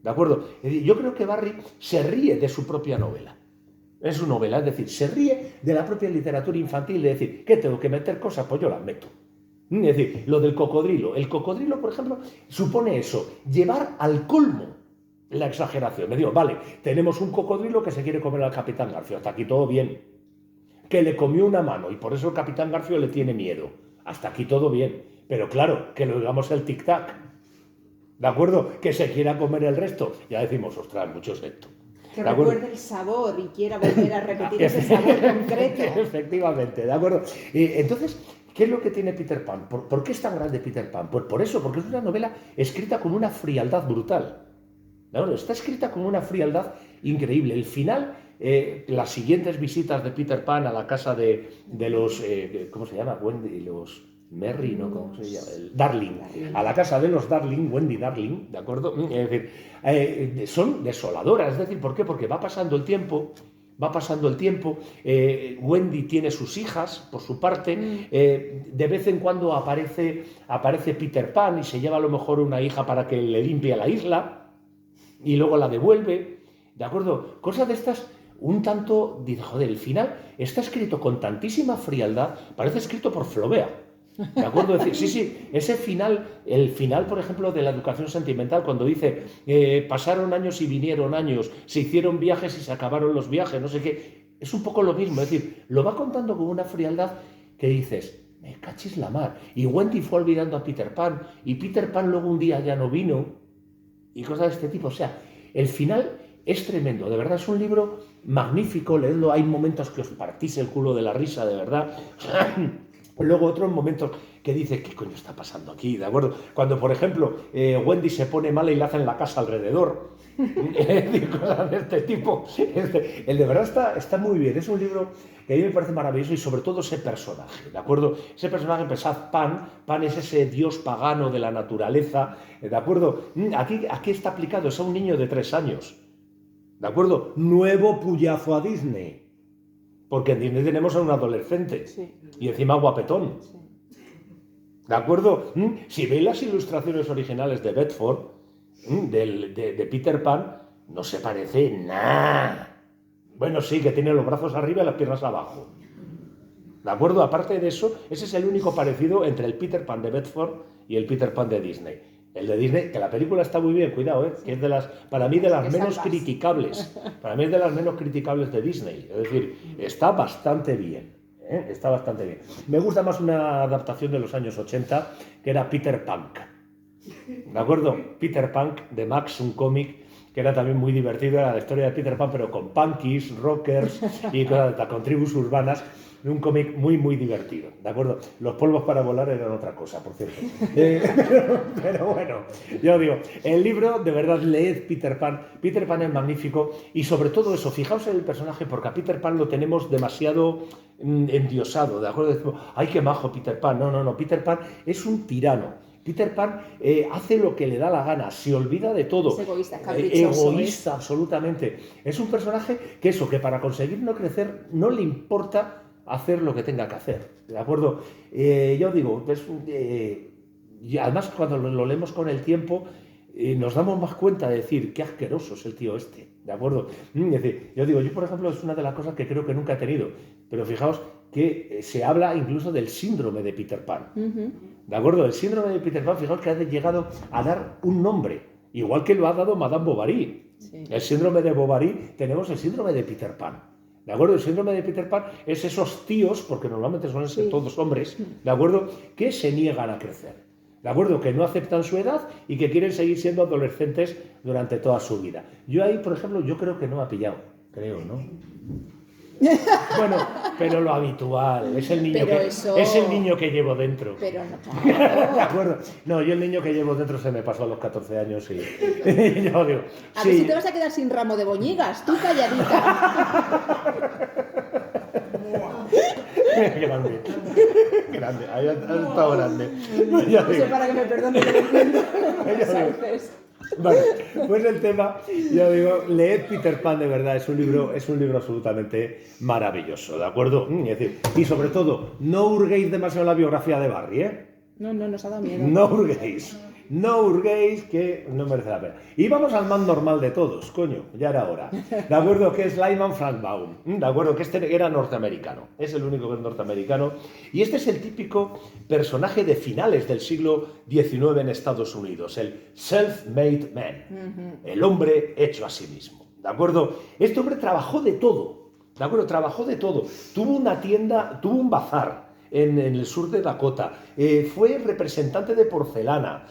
¿De acuerdo? Yo creo que Barry se ríe de su propia novela. Es su novela, es decir, se ríe de la propia literatura infantil, de decir, ¿qué tengo que meter cosas? Pues yo las meto. Es decir, lo del cocodrilo. El cocodrilo, por ejemplo, supone eso, llevar al colmo la exageración. Me digo, vale, tenemos un cocodrilo que se quiere comer al Capitán Garfio, hasta aquí todo bien. Que le comió una mano y por eso el Capitán Garfio le tiene miedo. Hasta aquí todo bien. Pero claro, que lo digamos el tic-tac. ¿De acuerdo? Que se quiera comer el resto. Ya decimos, ostras, mucho es esto. Que recuerde el sabor y quiera volver a repetir ese sabor concreto. Efectivamente, ¿de acuerdo? Entonces, ¿qué es lo que tiene Peter Pan? ¿Por qué es tan grande Peter Pan? Pues por eso, porque es una novela escrita con una frialdad brutal. ¿De acuerdo? Está escrita con una frialdad increíble. El final, las siguientes visitas de Peter Pan a la casa de los, ¿cómo se llama? Wendy, los Merry, ¿no? ¿Cómo se llama? El Darling. A la casa de los Darling, Wendy Darling, ¿de acuerdo? Es decir, son desoladoras. Es decir, ¿por qué? Porque va pasando el tiempo. Wendy tiene sus hijas, por su parte, de vez en cuando aparece Peter Pan y se lleva a lo mejor una hija para que le limpie la isla y luego la devuelve, ¿de acuerdo? Cosas de estas, un tanto, dice, joder, el final está escrito con tantísima frialdad, parece escrito por Flaubert. ¿De acuerdo? Es decir, sí, ese final, el final, por ejemplo, de la educación sentimental, cuando dice, pasaron años y vinieron años, se hicieron viajes y se acabaron los viajes, no sé qué, es un poco lo mismo, es decir, lo va contando con una frialdad que dices, me cachis la mar. Y Wendy fue olvidando a Peter Pan, y Peter Pan luego un día ya no vino, y cosas de este tipo. O sea, el final es tremendo, de verdad, es un libro magnífico, leedlo, hay momentos que os partís el culo de la risa, de verdad. Luego otros momentos que dice, ¿qué coño está pasando aquí? ¿De acuerdo? Cuando, por ejemplo, Wendy se pone mala y le hacen la casa alrededor. Cosas de este tipo. El de verdad está muy bien. Es un libro que a mí me parece maravilloso y sobre todo ese personaje, ¿de acuerdo? Ese personaje, pensad, Pan es ese dios pagano de la naturaleza, ¿de acuerdo? Aquí está aplicado, es a un niño de 3 años, ¿de acuerdo? Nuevo puyazo a Disney. Porque en Disney tenemos a un adolescente, sí, y encima guapetón. Sí. ¿De acuerdo? Si veis las ilustraciones originales de Bedford, de Peter Pan, no se parece nada. Bueno, sí, que tiene los brazos arriba y las piernas abajo. ¿De acuerdo? Aparte de eso, ese es el único parecido entre el Peter Pan de Bedford y el Peter Pan de Disney. El de Disney, que la película está muy bien, cuidado, que es para mí de las menos criticables. Para mí es de las menos criticables de Disney. Es decir, está bastante bien. Está bastante bien. Me gusta más una adaptación de los años 80, que era Peter Punk. ¿De acuerdo? Peter Punk, de Max, un cómic que era también muy divertido, era la historia de Peter Pan, pero con punkies, rockers y con tribus urbanas. Un cómic muy, muy divertido, ¿de acuerdo? Los polvos para volar eran otra cosa, por cierto. Pero bueno, yo digo, el libro, de verdad, leed Peter Pan. Peter Pan es magnífico y sobre todo eso, fijaos en el personaje, porque a Peter Pan lo tenemos demasiado endiosado, ¿de acuerdo? ¡Ay, qué majo Peter Pan! No, Peter Pan es un tirano. Peter Pan hace lo que le da la gana, se olvida de todo. Es egoísta, caprichoso. Egoísta, absolutamente. Es un personaje que para conseguir no crecer no le importa hacer lo que tenga que hacer, ¿de acuerdo? Yo digo, y además cuando lo leemos con el tiempo nos damos más cuenta de decir, qué asqueroso es el tío este, ¿de acuerdo? Es decir, yo por ejemplo, es una de las cosas que creo que nunca he tenido, pero fijaos que se habla incluso del síndrome de Peter Pan, ¿de acuerdo? El síndrome de Peter Pan, fijaos que ha llegado a dar un nombre, igual que lo ha dado Madame Bovary. Sí. El síndrome de Bovary, tenemos el síndrome de Peter Pan. ¿De acuerdo? El síndrome de Peter Pan es esos tíos, porque normalmente suelen ser todos hombres, ¿de acuerdo?, que se niegan a crecer, ¿de acuerdo?, que no aceptan su edad y que quieren seguir siendo adolescentes durante toda su vida. Yo ahí, por ejemplo, yo creo que no me ha pillado, creo, ¿no? Bueno, pero lo habitual, es el niño, Pero que, eso- es el niño que llevo dentro. Pero no, De claro. acuerdo. No, yo el niño que llevo dentro se me pasó a los 14 años y yo digo, A ver si sí, te vas a quedar sin ramo de boñigas, tú calladita. grande, grande, ha estado grande. Ya No sé digo. para que me perdone que lo entiendo. Ya digo. ¿Sabes? Vale, pues el tema, yo digo, leed Peter Pan de verdad, es un libro absolutamente maravilloso, ¿de acuerdo? Es decir, y sobre todo, no hurguéis demasiado la biografía de Barry, ¿eh? No, nos ha dado miedo. No hurguéis, que no merece la pena. Y vamos al más normal de todos, coño, ya era hora. ¿De acuerdo? Que es Lyman Frank Baum. ¿De acuerdo? Que este era norteamericano. Es el único que es norteamericano. Y este es el típico personaje de finales del siglo XIX en Estados Unidos. El self-made man. El hombre hecho a sí mismo. ¿De acuerdo? Este hombre trabajó de todo. ¿De acuerdo? Trabajó de todo. Tuvo una tienda, tuvo un bazar en el sur de Dakota, fue representante de porcelana,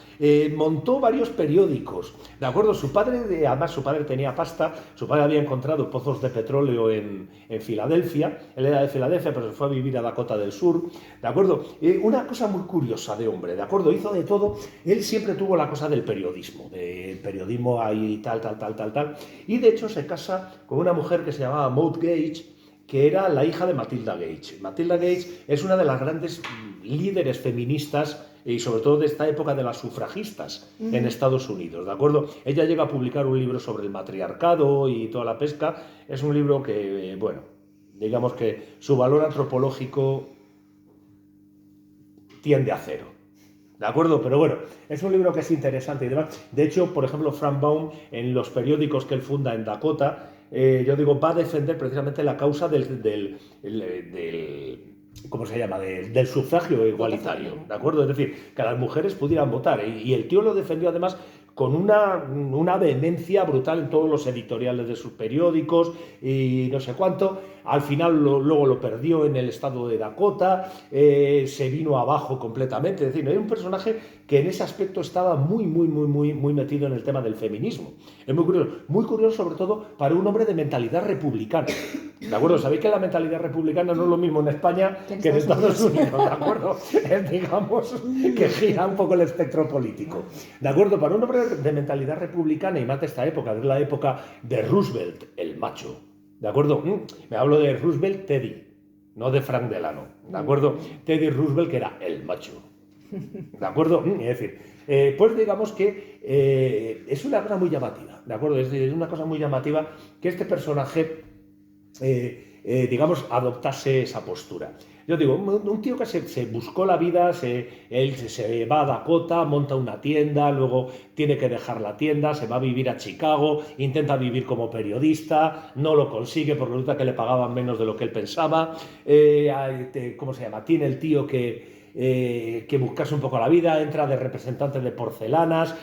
montó varios periódicos, ¿de acuerdo? Además su padre tenía pasta, su padre había encontrado pozos de petróleo en Filadelfia, él era de Filadelfia, pero se fue a vivir a Dakota del Sur, ¿de acuerdo? Una cosa muy curiosa de hombre, ¿de acuerdo? Hizo de todo, él siempre tuvo la cosa del periodismo ahí tal, y de hecho se casa con una mujer que se llamaba Maud Gage, que era la hija de Matilda Gage. Matilda Gage es una de las grandes líderes feministas y sobre todo de esta época de las sufragistas en Estados Unidos, ¿de acuerdo? Ella llega a publicar un libro sobre el matriarcado y toda la pesca. Es un libro que, bueno, digamos que su valor antropológico tiende a cero. ¿De acuerdo? Pero bueno, es un libro que es interesante y demás. De hecho, por ejemplo, Frank Baum, en los periódicos que él funda en Dakota, yo digo, va a defender precisamente la causa del ¿cómo se llama? Del sufragio igualitario, ¿de acuerdo? Es decir, que las mujeres pudieran votar. Y el tío lo defendió además con una vehemencia brutal en todos los editoriales de sus periódicos y no sé cuánto. Al final luego lo perdió en el estado de Dakota, se vino abajo completamente. Es decir, era un personaje que en ese aspecto estaba muy metido en el tema del feminismo. Es muy curioso sobre todo para un hombre de mentalidad republicana. ¿De acuerdo? Sabéis que la mentalidad republicana no es lo mismo en España que en Estados Unidos, ¿de acuerdo? Es, digamos, que gira un poco el espectro político. ¿De acuerdo? Para un hombre de mentalidad republicana y más de esta época, que es la época de Roosevelt, el macho. ¿De acuerdo? Me hablo de Roosevelt Teddy, no de Frank Delano. ¿De acuerdo? Teddy Roosevelt, que era el macho. ¿De acuerdo? Es decir, pues digamos que es una cosa muy llamativa. ¿De acuerdo? Es una cosa muy llamativa que este personaje, digamos, adoptase esa postura. Yo digo, un tío que se buscó la vida, él se va a Dakota, monta una tienda, luego tiene que dejar la tienda, se va a vivir a Chicago, intenta vivir como periodista, no lo consigue porque resulta que le pagaban menos de lo que él pensaba. ¿Cómo se llama? Tiene el tío que buscarse un poco la vida, entra de representante de porcelanas,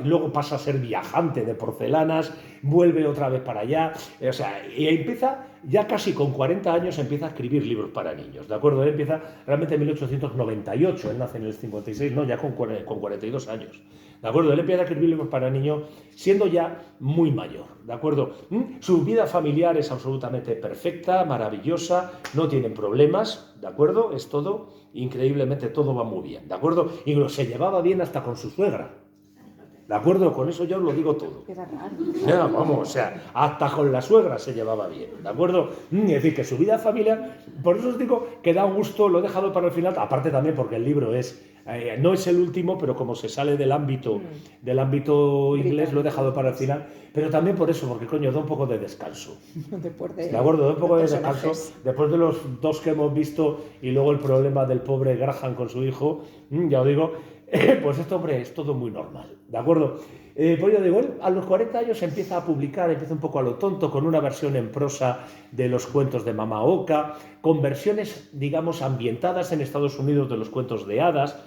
luego pasa a ser viajante de porcelanas, vuelve otra vez para allá, o sea, y empieza, ya casi con 40 años, empieza a escribir libros para niños, ¿de acuerdo? Él empieza realmente en 1898, él nace en el 56, no, ya con 42 años. ¿De acuerdo? Él empieza a escribir libros para niños siendo ya muy mayor, ¿de acuerdo? Su vida familiar es absolutamente perfecta, maravillosa, no tienen problemas, ¿de acuerdo? Es todo, increíblemente todo va muy bien, ¿de acuerdo? Y se llevaba bien hasta con su suegra. ¿De acuerdo? Con eso ya os lo digo todo. Qué raro. Ya, vamos, o sea, hasta con la suegra se llevaba bien, ¿de acuerdo? Es decir, que su vida familiar, por eso os digo que da gusto, lo he dejado para el final, aparte también porque el libro no es el último, pero como se sale del ámbito inglés, lo he dejado para el final, pero también por eso, porque coño, da un poco de descanso. ¿De acuerdo? Da un poco de descanso. Después de los dos que hemos visto y luego el problema del pobre Graham con su hijo, ya os digo, pues este hombre es todo muy normal, ¿de acuerdo? Pues yo digo, él a los 40 años empieza a publicar, empieza un poco a lo tonto, con una versión en prosa de los cuentos de Mama Oca, con versiones, digamos, ambientadas en Estados Unidos de los cuentos de hadas,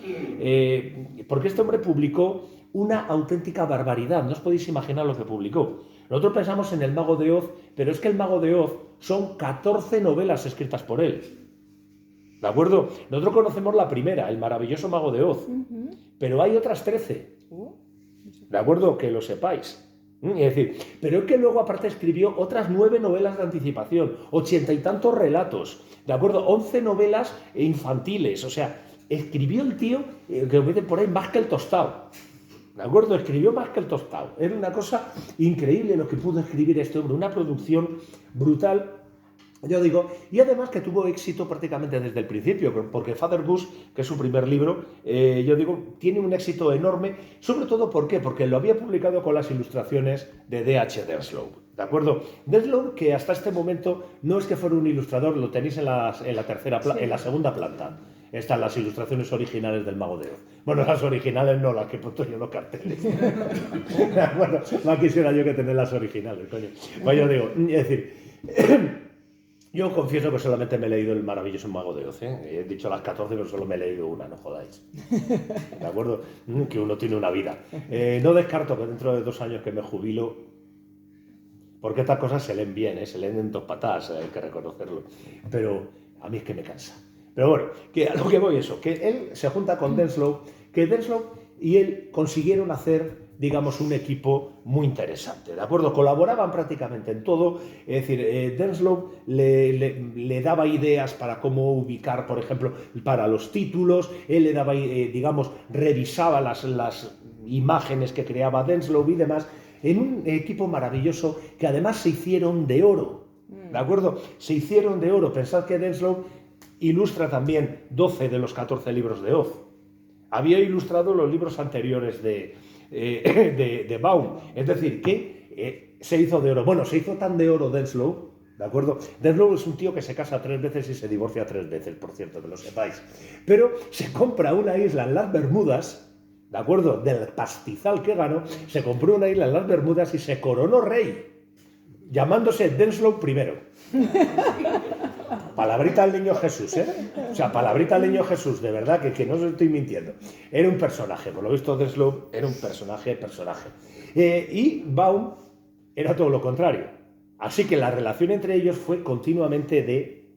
porque este hombre publicó una auténtica barbaridad, no os podéis imaginar lo que publicó. Nosotros pensamos en El Mago de Oz, pero es que El Mago de Oz son 14 novelas escritas por él. ¿De acuerdo? Nosotros conocemos la primera, El maravilloso Mago de Oz, pero hay otras 13. ¿De acuerdo? Que lo sepáis. Es decir, pero es que luego aparte escribió otras 9 novelas de anticipación, 80 y tantos relatos, ¿de acuerdo? 11 novelas infantiles, o sea, escribió el tío, que lo meten por ahí, más que el tostado. ¿De acuerdo? Escribió más que el tostado. Era una cosa increíble lo que pudo escribir este hombre, una producción brutal, yo digo, y además que tuvo éxito prácticamente desde el principio, porque Father Goose, que es su primer libro, yo digo, tiene un éxito enorme, sobre todo, ¿por qué? Porque lo había publicado con las ilustraciones de D.H. Denslow, ¿de acuerdo? Denslow, que hasta este momento no es que fuera un ilustrador, lo tenéis en la segunda planta. Están las ilustraciones originales del Mago de Oz. Bueno, las originales no, las que he puesto yo en los carteles. Bueno, más quisiera yo que tener las originales, coño. Pues yo digo, es decir, yo confieso que solamente me he leído el maravilloso Mago de Oz, ¿eh? He dicho las 14, pero solo me he leído una, no jodáis. ¿De acuerdo? Que uno tiene una vida. No descarto que dentro de 2 años que me jubilo, porque estas cosas se leen bien, se leen en 2 patadas, hay que reconocerlo. Pero a mí es que me cansa. Pero bueno, que a lo que voy eso, que él se junta con Denslow, que Denslow y él consiguieron hacer, digamos, un equipo muy interesante, ¿de acuerdo? Colaboraban prácticamente en todo, es decir, Denslow le daba ideas para cómo ubicar, por ejemplo, para los títulos, él le daba, digamos, revisaba las imágenes que creaba Denslow y demás, en un equipo maravilloso que además se hicieron de oro, ¿de acuerdo? Se hicieron de oro. Pensad que Denslow ilustra también 12 de los 14 libros de Oz. Había ilustrado los libros anteriores de Baum. Es decir, que se hizo de oro. Bueno, se hizo tan de oro Denslow, ¿de acuerdo? Denslow es un tío que se casa 3 veces y se divorcia 3 veces, por cierto, que lo sepáis. Pero se compra una isla en las Bermudas, ¿de acuerdo? Del pastizal que ganó, se compró una isla en las Bermudas y se coronó rey, llamándose Denslow I. Palabrita al niño Jesús, ¿eh? O sea, palabrita al niño Jesús, de verdad, que no os estoy mintiendo. Era un personaje, por lo visto Denslow era un personaje. Y Baum era todo lo contrario. Así que la relación entre ellos fue continuamente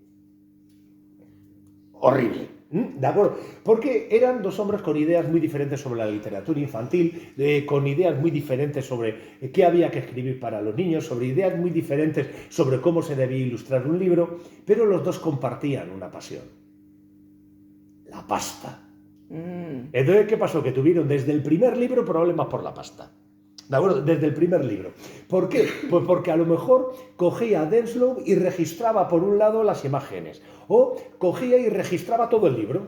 horrible. ¿De acuerdo? Porque eran 2 hombres con ideas muy diferentes sobre la literatura infantil, con ideas muy diferentes sobre qué había que escribir para los niños, sobre ideas muy diferentes sobre cómo se debía ilustrar un libro, pero los 2 compartían una pasión: la pasta. Entonces, ¿qué pasó? Que tuvieron desde el primer libro problemas por la pasta. ¿De acuerdo? Desde el primer libro. ¿Por qué? Pues porque a lo mejor cogía a Denslow y registraba por un lado las imágenes, o cogía y registraba todo el libro,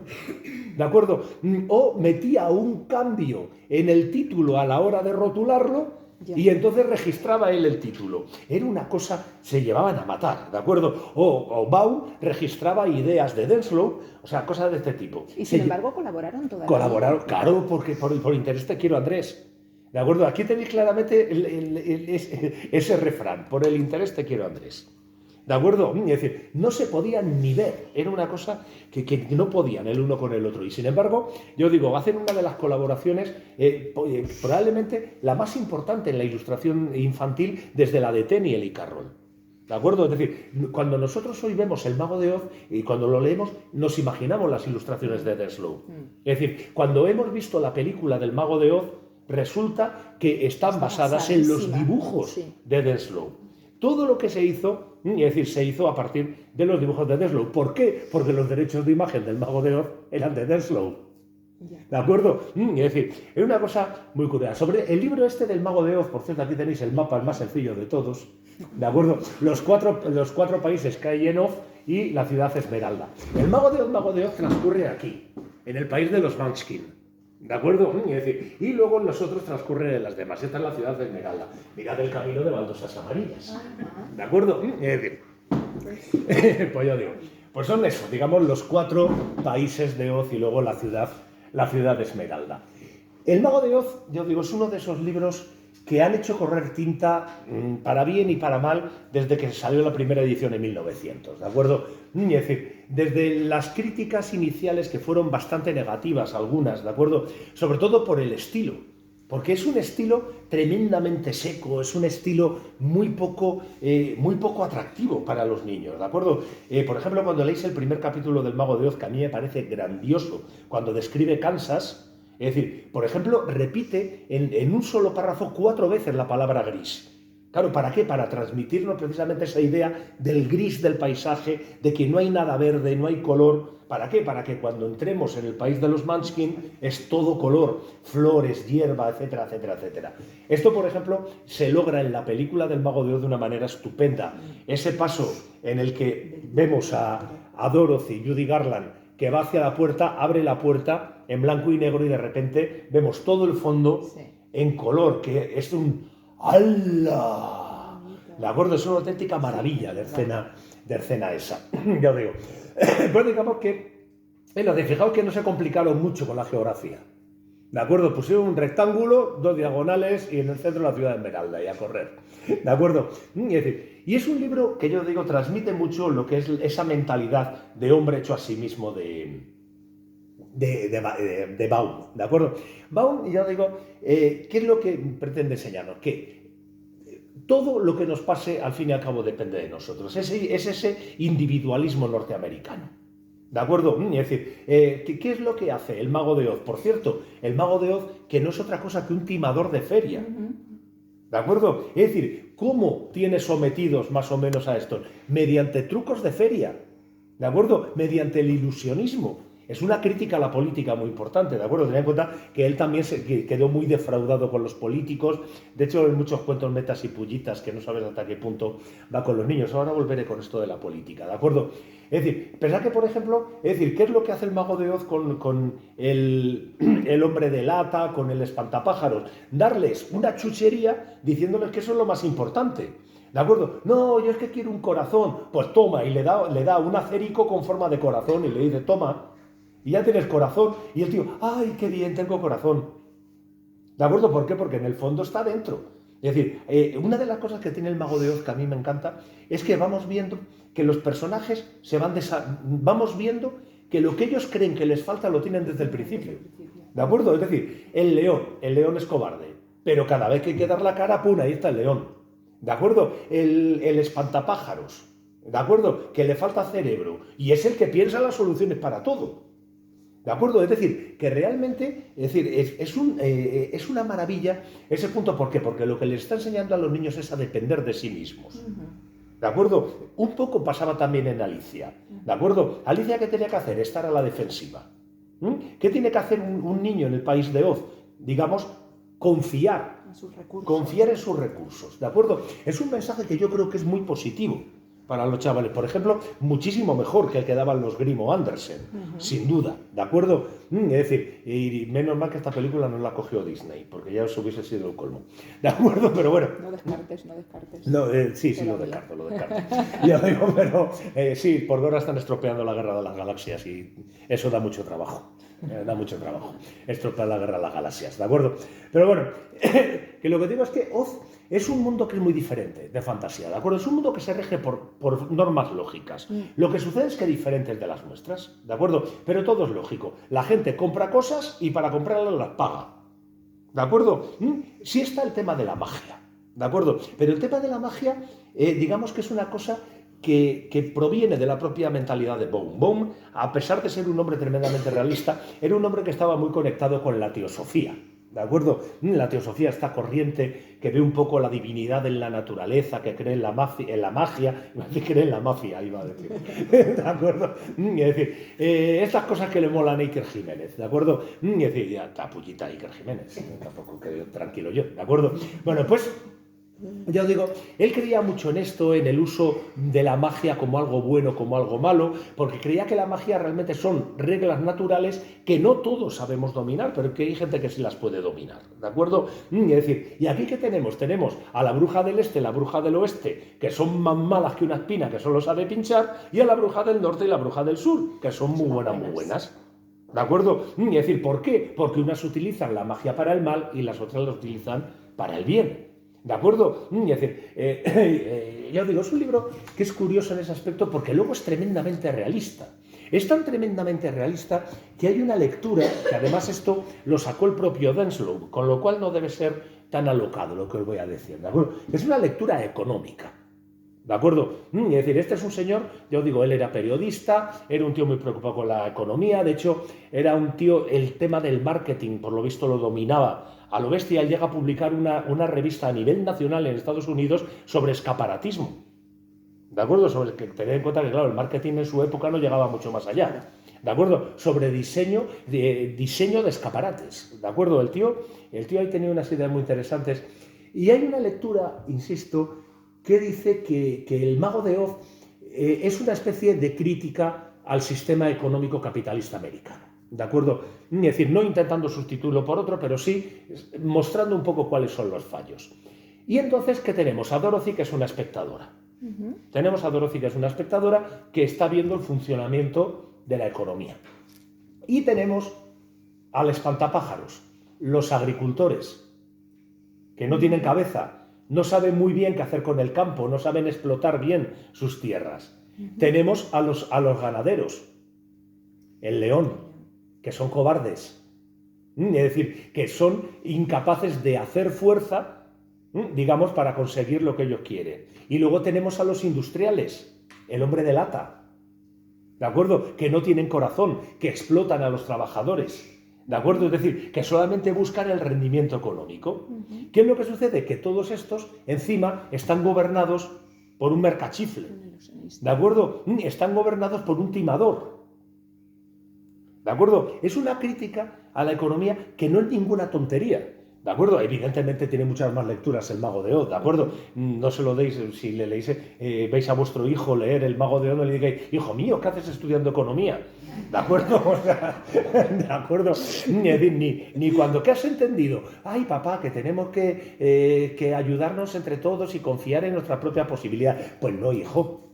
¿de acuerdo? O metía un cambio en el título a la hora de rotularlo y entonces registraba él el título. Era una cosa, se llevaban a matar, ¿de acuerdo? O Baum registraba ideas de Denslow, o sea, cosas de este tipo. Y sin embargo colaboraron todavía. Colaboraron, claro, porque por interés te quiero, Andrés. ¿De acuerdo? Aquí tenéis claramente ese refrán: por el interés te quiero, Andrés. ¿De acuerdo? Es decir, no se podían ni ver. Era una cosa que no podían el uno con el otro. Y sin embargo, yo digo, hacen una de las colaboraciones probablemente la más importante en la ilustración infantil desde la de Tenniel y Carroll. ¿De acuerdo? Es decir, cuando nosotros hoy vemos El Mago de Oz y cuando lo leemos, nos imaginamos las ilustraciones de Denslow. Es decir, cuando hemos visto la película del Mago de Oz, resulta que están basadas en los dibujos de Denslow. Todo lo que se hizo, es decir, se hizo a partir de los dibujos de Denslow. ¿Por qué? Porque los derechos de imagen del Mago de Oz eran de Denslow. ¿De acuerdo? Es decir, es una cosa muy curiosa. Sobre el libro este del Mago de Oz, por cierto, aquí tenéis el mapa, el más sencillo de todos. ¿De acuerdo? Los cuatro países que hay en Oz y la ciudad Esmeralda. El Mago de Oz transcurre aquí, en el país de los Munchkin. ¿De acuerdo? Es decir, y luego nosotros transcurren en las demás. Esta es la ciudad de Esmeralda. Mirad el camino de baldosas amarillas. ¿De acuerdo? Es decir, pues yo digo, pues son eso, digamos, los 4 países de Oz y luego la ciudad de Esmeralda. El Mago de Oz, yo digo, es uno de esos libros que han hecho correr tinta para bien y para mal desde que salió la primera edición en 1900, ¿de acuerdo? Es decir, desde las críticas iniciales que fueron bastante negativas, algunas, ¿de acuerdo? Sobre todo por el estilo, porque es un estilo tremendamente seco, es un estilo muy poco atractivo para los niños, ¿de acuerdo? Por ejemplo, cuando leéis el primer capítulo del Mago de Oz, que a mí me parece grandioso, cuando describe Kansas, Es decir, por ejemplo, repite en un solo párrafo 4 veces la palabra gris. Claro, ¿para qué? Para transmitirnos precisamente esa idea del gris del paisaje, de que no hay nada verde, no hay color. ¿Para qué? Para que cuando entremos en el país de los Munchkin es todo color, flores, hierba, etcétera, etcétera, etcétera. Esto, por ejemplo, se logra en la película del Mago de Oz de una manera estupenda. Ese paso en el que vemos a Dorothy, Judy Garland, que va hacia la puerta, abre la puerta en blanco y negro y de repente vemos todo el fondo en color, que es un ¡hala! ¿De acuerdo? Es una auténtica maravilla de escena esa. Ya os digo. Pues digamos que, fijaos que no se complicaron mucho con la geografía. ¿De acuerdo? Pusieron un rectángulo, 2 diagonales y en el centro la ciudad de Esmeralda y a correr. ¿De acuerdo? Y es un libro que yo digo transmite mucho lo que es esa mentalidad de hombre hecho a sí mismo de Baum, ¿de acuerdo? Baum, ya digo, ¿qué es lo que pretende enseñarnos? Que todo lo que nos pase, al fin y al cabo, depende de nosotros. Es ese individualismo norteamericano, ¿de acuerdo? Es decir, ¿qué es lo que hace el Mago de Oz? Por cierto, el Mago de Oz, que no es otra cosa que un timador de feria, ¿de acuerdo? Es decir, ¿cómo tiene sometidos más o menos a esto? Mediante trucos de feria, ¿de acuerdo? Mediante el ilusionismo. Es una crítica a la política muy importante, ¿de acuerdo? Tened en cuenta que él también quedó muy defraudado con los políticos. De hecho, en muchos cuentos metas y pullitas que no sabes hasta qué punto va con los niños. Ahora volveré con esto de la política, ¿de acuerdo? Es decir, pensad que, por ejemplo, ¿qué es lo que hace el Mago de Oz con el hombre de lata, con el espantapájaros? Darles una chuchería diciéndoles que eso es lo más importante. ¿De acuerdo? No, yo es que quiero un corazón. Pues toma, y le da un acerico con forma de corazón y le dice, toma. Y ya tienes corazón. Y el tío, ¡ay, qué bien, tengo corazón! ¿De acuerdo? ¿Por qué? Porque en el fondo está dentro. Es decir, una de las cosas que tiene el Mago de Oz que a mí me encanta es que vamos viendo que los personajes vamos viendo que lo que ellos creen que les falta lo tienen desde el principio. ¿De acuerdo? Es decir, el león es cobarde, pero cada vez que hay que dar la cara, ¡pum!, ahí está el león. ¿De acuerdo? El espantapájaros, ¿de acuerdo? Que le falta cerebro y es el que piensa las soluciones para todo. ¿De acuerdo? Es decir, que realmente es una maravilla ese punto. ¿Por qué? Porque lo que les está enseñando a los niños es a depender de sí mismos. ¿De acuerdo? Un poco pasaba también en Alicia. ¿De acuerdo? Alicia, ¿qué tenía que hacer? Estar a la defensiva. ¿Qué tiene que hacer un niño en el país de Oz? Digamos, confiar en sus recursos. ¿De acuerdo? Es un mensaje que yo creo que es muy positivo para los chavales. Por ejemplo, muchísimo mejor que el que daban los Grimm o Andersen, sin duda, ¿de acuerdo? Es decir, y menos mal que esta película no la cogió Disney, porque ya eso hubiese sido el colmo, ¿de acuerdo? Pero bueno. No descartes. No, sí, lo descarto. Yo digo, pero sí, por ahora están estropeando la Guerra de las Galaxias y eso da mucho trabajo. Estropear la Guerra de las Galaxias, ¿de acuerdo? Pero bueno, que lo que digo es que Oz es un mundo que es muy diferente de fantasía, ¿de acuerdo? Es un mundo que se rige por normas lógicas. Lo que sucede es que diferentes de las nuestras, ¿de acuerdo? Pero todo es lógico. La gente compra cosas y para comprarlas las paga, ¿de acuerdo? Sí está el tema de la magia, ¿de acuerdo? Pero el tema de la magia, digamos que es una cosa que proviene de la propia mentalidad de Baum. Baum, a pesar de ser un hombre tremendamente realista, era un hombre que estaba muy conectado con la teosofía. ¿De acuerdo? La teosofía, esta corriente que ve un poco la divinidad en la naturaleza, que cree en la magia, que cree en la mafia, iba a decir. ¿De acuerdo? Es decir, estas cosas que le molan a Iker Jiménez, ¿de acuerdo? Es decir, ya está pullita Iker Jiménez, tampoco quedo tranquilo yo, ¿de acuerdo? Bueno, pues ya os digo, él creía mucho en esto, en el uso de la magia como algo bueno, como algo malo, porque creía que la magia realmente son reglas naturales que no todos sabemos dominar, pero que hay gente que sí las puede dominar, ¿de acuerdo? Es decir, ¿y aquí qué tenemos? Tenemos a la bruja del este, la bruja del oeste, que son más malas que una espina, que solo sabe pinchar, y a la bruja del norte y la bruja del sur, que son muy buenas. ¿De acuerdo? Es decir, ¿por qué? Porque unas utilizan la magia para el mal y las otras la utilizan para el bien. ¿De acuerdo? Es decir, ya os digo, es un libro que es curioso en ese aspecto porque luego es tremendamente realista. Es tan tremendamente realista que hay una lectura, que además esto lo sacó el propio Denslow, con lo cual no debe ser tan alocado lo que os voy a decir, ¿de acuerdo? Es una lectura económica, ¿De acuerdo? Es decir, este es un señor, yo digo, él era periodista, era un tío muy preocupado con la economía, de hecho, era un tío, el tema del marketing, por lo visto, lo dominaba a lo bestia. Él llega a publicar una revista a nivel nacional en Estados Unidos sobre escaparatismo. ¿De acuerdo? Sobre que tener en cuenta que, claro, el marketing en su época no llegaba mucho más allá. ¿De acuerdo? Sobre diseño de escaparates. ¿De acuerdo? El tío ahí tenía unas ideas muy interesantes. Y hay una lectura, insisto, que dice que el Mago de Oz es una especie de crítica al sistema económico capitalista americano. ¿De acuerdo? Es decir, no intentando sustituirlo por otro, pero sí mostrando un poco cuáles son los fallos. Y entonces, ¿qué tenemos? A Dorothy, que es una espectadora. Tenemos a Dorothy, que es una espectadora que está viendo el funcionamiento de la economía. Y tenemos al espantapájaros, los agricultores, que no tienen cabeza, no saben muy bien qué hacer con el campo, no saben explotar bien sus tierras. Tenemos a los ganaderos, el león, que son cobardes, es decir, que son incapaces de hacer fuerza, digamos, para conseguir lo que ellos quieren. Y luego tenemos a los industriales, el hombre de lata, ¿de acuerdo? Que no tienen corazón, que explotan a los trabajadores, ¿de acuerdo? Es decir, que solamente buscan el rendimiento económico. ¿Qué es lo que sucede? Que todos estos, encima, están gobernados por un mercachifle, ¿de acuerdo? Están gobernados por un timador, ¿de acuerdo? Es una crítica a la economía que no es ninguna tontería. ¿De acuerdo? Evidentemente tiene muchas más lecturas el Mago de Oz, ¿de acuerdo? No se lo deis, si le leéis, veis a vuestro hijo leer el Mago de Oz, no le digáis, hijo mío, ¿qué haces estudiando economía? ¿De acuerdo? O sea, ¿de acuerdo? Ni cuando, ¿qué has entendido? Ay, papá, que tenemos que ayudarnos entre todos y confiar en nuestra propia posibilidad. Pues no, hijo.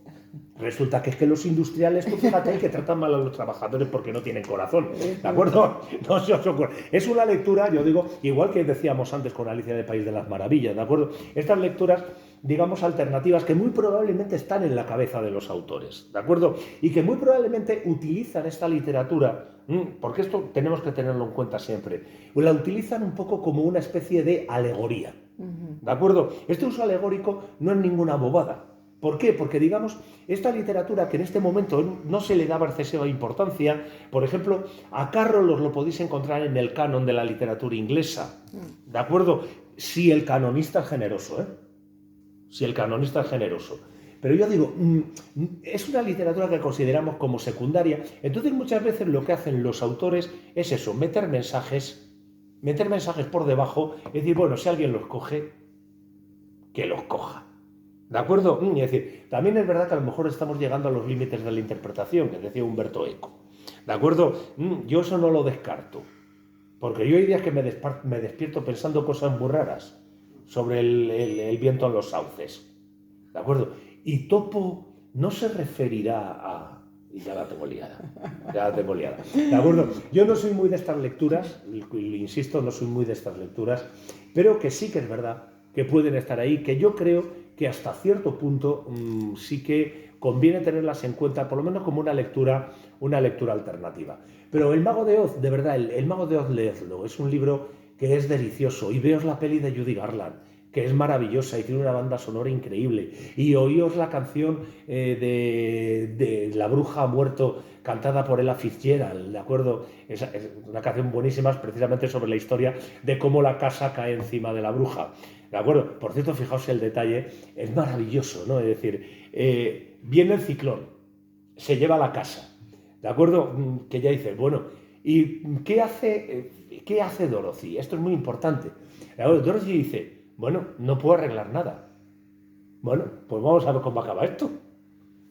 Resulta que es que los industriales, tú fíjate, que tratan mal a los trabajadores porque no tienen corazón, ¿de acuerdo? No se os ocurre. Es una lectura, yo digo, igual que decíamos antes con Alicia en el País de las Maravillas, ¿de acuerdo? Estas lecturas, digamos, alternativas que muy probablemente están en la cabeza de los autores, ¿de acuerdo? Y que muy probablemente utilizan esta literatura, porque esto tenemos que tenerlo en cuenta siempre, la utilizan un poco como una especie de alegoría, ¿de acuerdo? Este uso alegórico no es ninguna bobada. ¿Por qué? Porque, digamos, esta literatura que en este momento no se le daba excesiva importancia, por ejemplo, a Carroll lo podéis encontrar en el canon de la literatura inglesa, ¿de acuerdo? Si el canonista es generoso, ¿eh? Si el canonista es generoso. Pero yo digo, es una literatura que consideramos como secundaria, entonces muchas veces lo que hacen los autores es eso, meter mensajes por debajo, es decir, bueno, si alguien los coge, que los coja. ¿De acuerdo? Es decir, también es verdad que a lo mejor estamos llegando a los límites de la interpretación, que decía Humberto Eco. ¿De acuerdo? Yo eso no lo descarto. Porque yo hay días que me despierto pensando cosas muy raras sobre el viento en los sauces. ¿De acuerdo? Y Topo no se referirá a... Y ya la tengo liada. ¿De acuerdo? Yo no soy muy de estas lecturas, insisto, no soy muy de estas lecturas, pero que sí que es verdad que pueden estar ahí, que yo creo que hasta cierto punto sí que conviene tenerlas en cuenta, por lo menos como una lectura alternativa. Pero El Mago de Oz, de verdad, el Mago de Oz, leedlo, es un libro que es delicioso. Y veos la peli de Judy Garland, que es maravillosa y tiene una banda sonora increíble. Y oíos la canción de La bruja ha muerto, cantada por Ella Fitzgerald, ¿de acuerdo? Es una canción buenísima, precisamente sobre la historia de cómo la casa cae encima de la bruja. ¿De acuerdo? Por cierto, fijaos el detalle, es maravilloso, ¿no? Es decir, viene el ciclón, se lleva la casa, ¿de acuerdo? Que ya dices, bueno, ¿y qué hace Dorothy? Esto es muy importante. ¿De acuerdo? Dorothy dice, bueno, no puedo arreglar nada. Bueno, pues vamos a ver cómo acaba esto.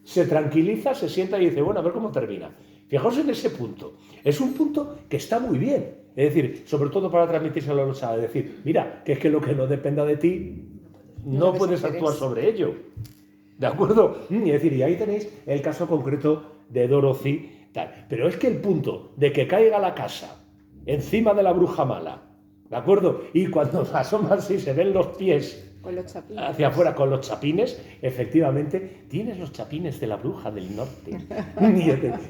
Se tranquiliza, se sienta y dice, bueno, a ver cómo termina. Fijaos en ese punto. Es un punto que está muy bien. Es decir, sobre todo para transmitírselo a los chavales, decir, mira, que es que lo que no dependa de ti, no puedes actuar sobre ello. ¿De acuerdo? Es decir, y ahí tenéis el caso concreto de Dorothy. Tal. Pero es que el punto de que caiga la casa encima de la bruja mala, ¿de acuerdo? Y cuando asomas y se ven los pies con los chapines hacia afuera con los chapines, efectivamente, tienes los chapines de la bruja del norte.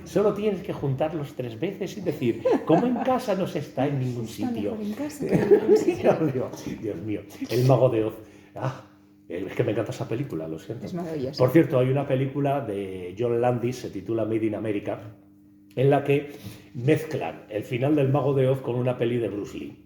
Solo tienes que juntarlos 3 veces y decir, como en casa no se está en ningún sitio. En casa, en ningún sitio. Dios mío, el Mago de Oz. Es que me encanta esa película, lo siento. Es maravilloso. Por cierto, hay una película de John Landis, se titula Made in America, en la que mezclan el final del Mago de Oz con una peli de Bruce Lee.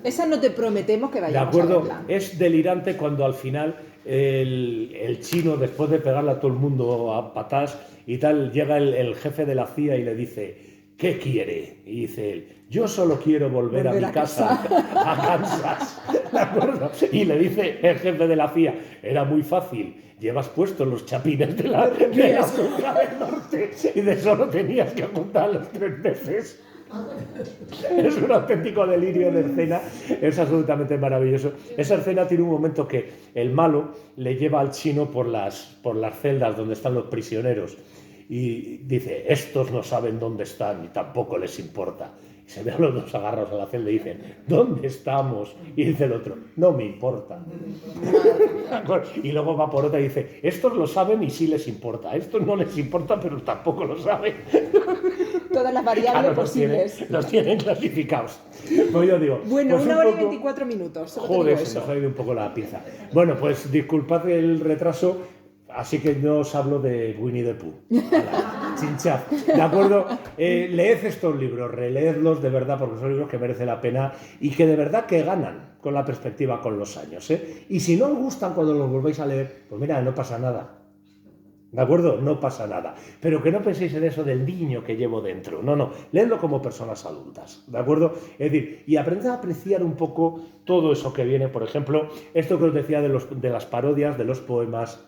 Esa no te prometemos que De vayamos acuerdo, a verla. es delirante cuando al final el chino, después de pegarle a todo el mundo a patadas y tal, llega el jefe de la CIA y le dice, ¿qué quiere? Y dice él, yo solo quiero volver a mi casa, a Kansas. ¿De acuerdo? Y le dice el jefe de la CIA, era muy fácil, llevas puestos los chapines de la América del Norte y de solo tenías que apuntarlos 3 veces. Es un auténtico delirio de escena, es absolutamente maravilloso. Esa escena tiene un momento que el malo le lleva al chino por las celdas donde están los prisioneros y dice, estos no saben dónde están y tampoco les importa. Y se ve a los dos agarrados a la celda y dicen, ¿dónde estamos? Y dice el otro, no me importa. Y luego va por otra y dice, estos lo saben y sí les importa, a estos no les importa pero tampoco lo saben. Todas las variables Claro, posibles. los tienen clasificados. Pues yo digo, Bueno, pues 1 hora y poco... 24 minutos. Solo te Joder, digo se eso. nos ha ido un poco la pinza. Bueno, pues disculpad el retraso, así que no os hablo de Winnie the Pooh. Chinchad. ¿De acuerdo? Leed estos libros, releedlos de verdad, porque son libros que merecen la pena y que de verdad que ganan con la perspectiva con los años. Y si no os gustan cuando los volvéis a leer, pues mira, no pasa nada. ¿De acuerdo? No pasa nada. Pero que no penséis en eso del niño que llevo dentro. No, no. Leedlo como personas adultas. ¿De acuerdo? Es decir, y aprended a apreciar un poco todo eso que viene. Por ejemplo, esto que os decía de las parodias, de los poemas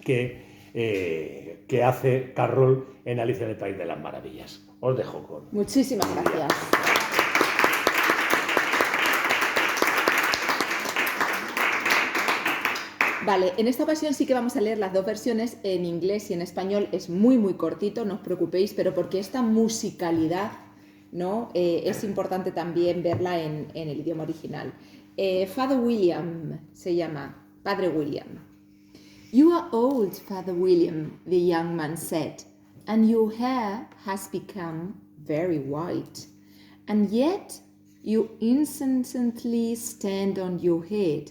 que hace Carroll en Alicia en el País de las Maravillas. Os dejo con... Muchísimas gracias. Vale, en esta ocasión sí que vamos a leer las 2 versiones en inglés y en español. Es muy cortito, no os preocupéis, pero porque esta musicalidad, ¿no? Es importante también verla en el idioma original. Father William se llama, Padre William. You are old, Father William, the young man said, and your hair has become very white, and yet you incessantly stand on your head.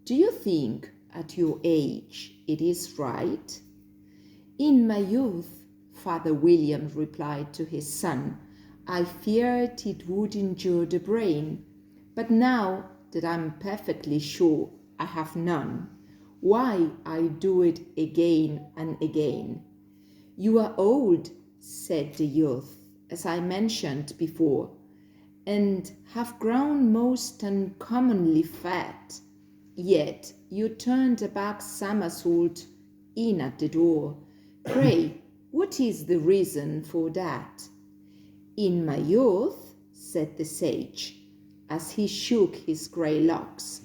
Do you think at your age it is right? In my youth, Father William replied to his son, I feared it would injure the brain, but now that I'm perfectly sure I have none, why I do it again and again. You are old, said the youth, as I mentioned before, and have grown most uncommonly fat. Yet you turned a back somersault in at the door. Pray, what is the reason for that? In my youth, said the sage, as he shook his grey locks,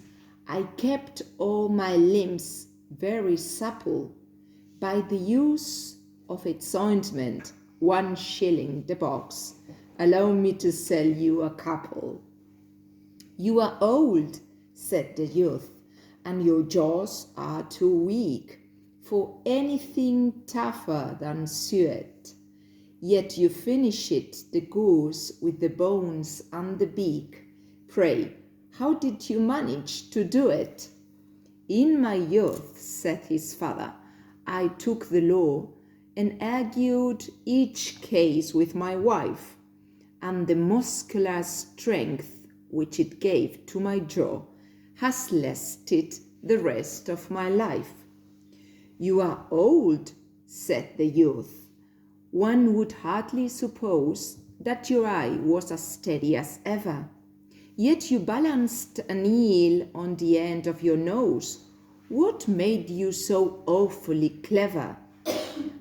I kept all my limbs very supple. By the use of its ointment, 1 shilling the box. Allow me to sell you a couple. You are old, said the youth, and your jaws are too weak for anything tougher than suet. Yet you finish it, the goose, with the bones and the beak. Pray, how did you manage to do it? In my youth, said his father, I took the law and argued each case with my wife, and the muscular strength which it gave to my jaw has lasted the rest of my life. You are old, said the youth. One would hardly suppose that your eye was as steady as ever. Yet you balanced an eel on the end of your nose. What made you so awfully clever?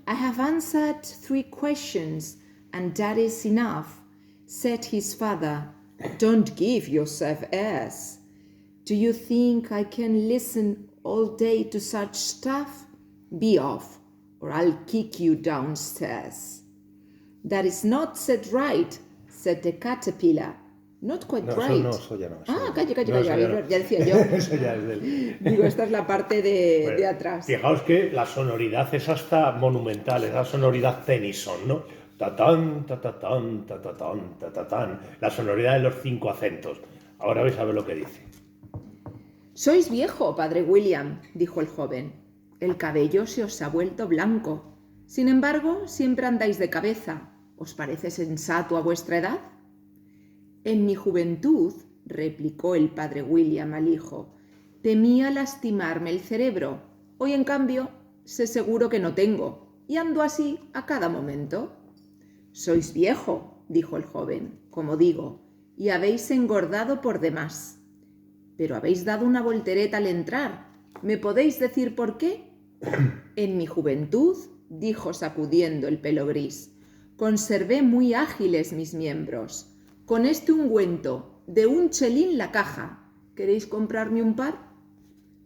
I have answered 3 questions, and that is enough, said his father. Don't give yourself airs. Do you think I can listen all day to such stuff? Be off, or I'll kick you downstairs. That is not said right, said the caterpillar. Not quite right. Eso ya no. Calla. Ya decía yo. Eso ya es del... Digo, esta es la parte de atrás. Fijaos que la sonoridad es hasta monumental, es la sonoridad Tennyson, ¿no? Tatán, tatatán, tatatán, tatatán. La sonoridad de los 5 acentos. Ahora vais a ver lo que dice. Sois viejo, padre William, dijo el joven. El cabello se os ha vuelto blanco. Sin embargo, siempre andáis de cabeza. ¿Os parece sensato a vuestra edad? En mi juventud, replicó el padre William al hijo, temía lastimarme el cerebro. Hoy, en cambio, sé seguro que no tengo, y ando así a cada momento. Sois viejo, dijo el joven, como digo, y habéis engordado por demás. Pero habéis dado una voltereta al entrar. ¿Me podéis decir por qué? En mi juventud, dijo sacudiendo el pelo gris, conservé muy ágiles mis miembros. Con este ungüento de un chelín la caja, ¿queréis comprarme un par?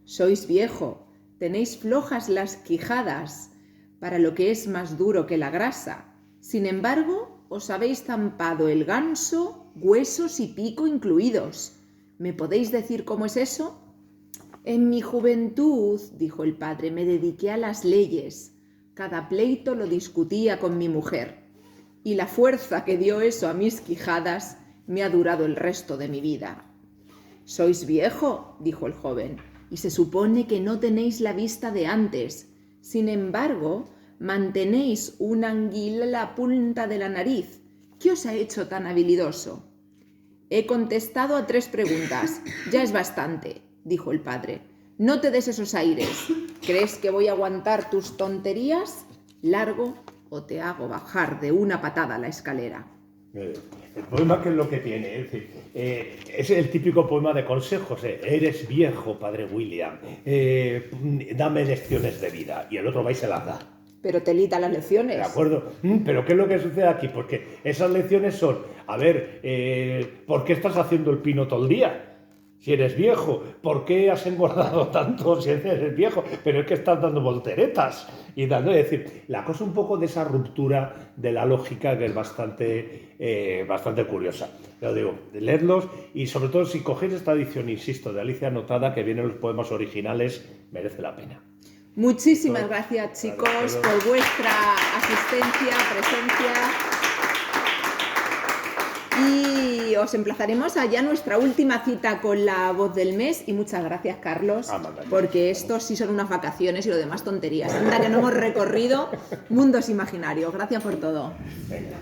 Sois viejo, tenéis flojas las quijadas, para lo que es más duro que la grasa. Sin embargo, os habéis zampado el ganso, huesos y pico incluidos. ¿Me podéis decir cómo es eso? En mi juventud, dijo el padre, me dediqué a las leyes. Cada pleito lo discutía con mi mujer. Y la fuerza que dio eso a mis quijadas me ha durado el resto de mi vida. Sois viejo, dijo el joven, y se supone que no tenéis la vista de antes. Sin embargo, mantenéis una anguila en la punta de la nariz. ¿Qué os ha hecho tan habilidoso? He contestado a 3 preguntas. Ya es bastante, dijo el padre. No te des esos aires. ¿Crees que voy a aguantar tus tonterías? Largo o te hago bajar de una patada la escalera. El poema, ¿qué es lo que tiene? Es decir, es el típico poema de consejos. Eres viejo, padre William. Dame lecciones de vida. Y el otro va y se las da. Pero telita las lecciones. De acuerdo. Pero ¿qué es lo que sucede aquí? Porque esas lecciones son, a ver, ¿por qué estás haciendo el pino todo el día? Si eres viejo, ¿por qué has engordado tanto si eres viejo? Pero es que estás dando volteretas y dando, es decir, la cosa un poco de esa ruptura de la lógica que es bastante curiosa. Lo digo, leedlos y sobre todo si cogéis esta edición, insisto, de Alicia Anotada, que vienen los poemas originales, merece la pena. Muchísimas gracias, chicos, por vuestra asistencia, presencia. Y os emplazaremos a ya nuestra última cita con la voz del mes. Y muchas gracias, Carlos, porque estos sí son unas vacaciones y lo demás tonterías. Anda que no hemos recorrido mundos imaginarios. Gracias por todo. Venga.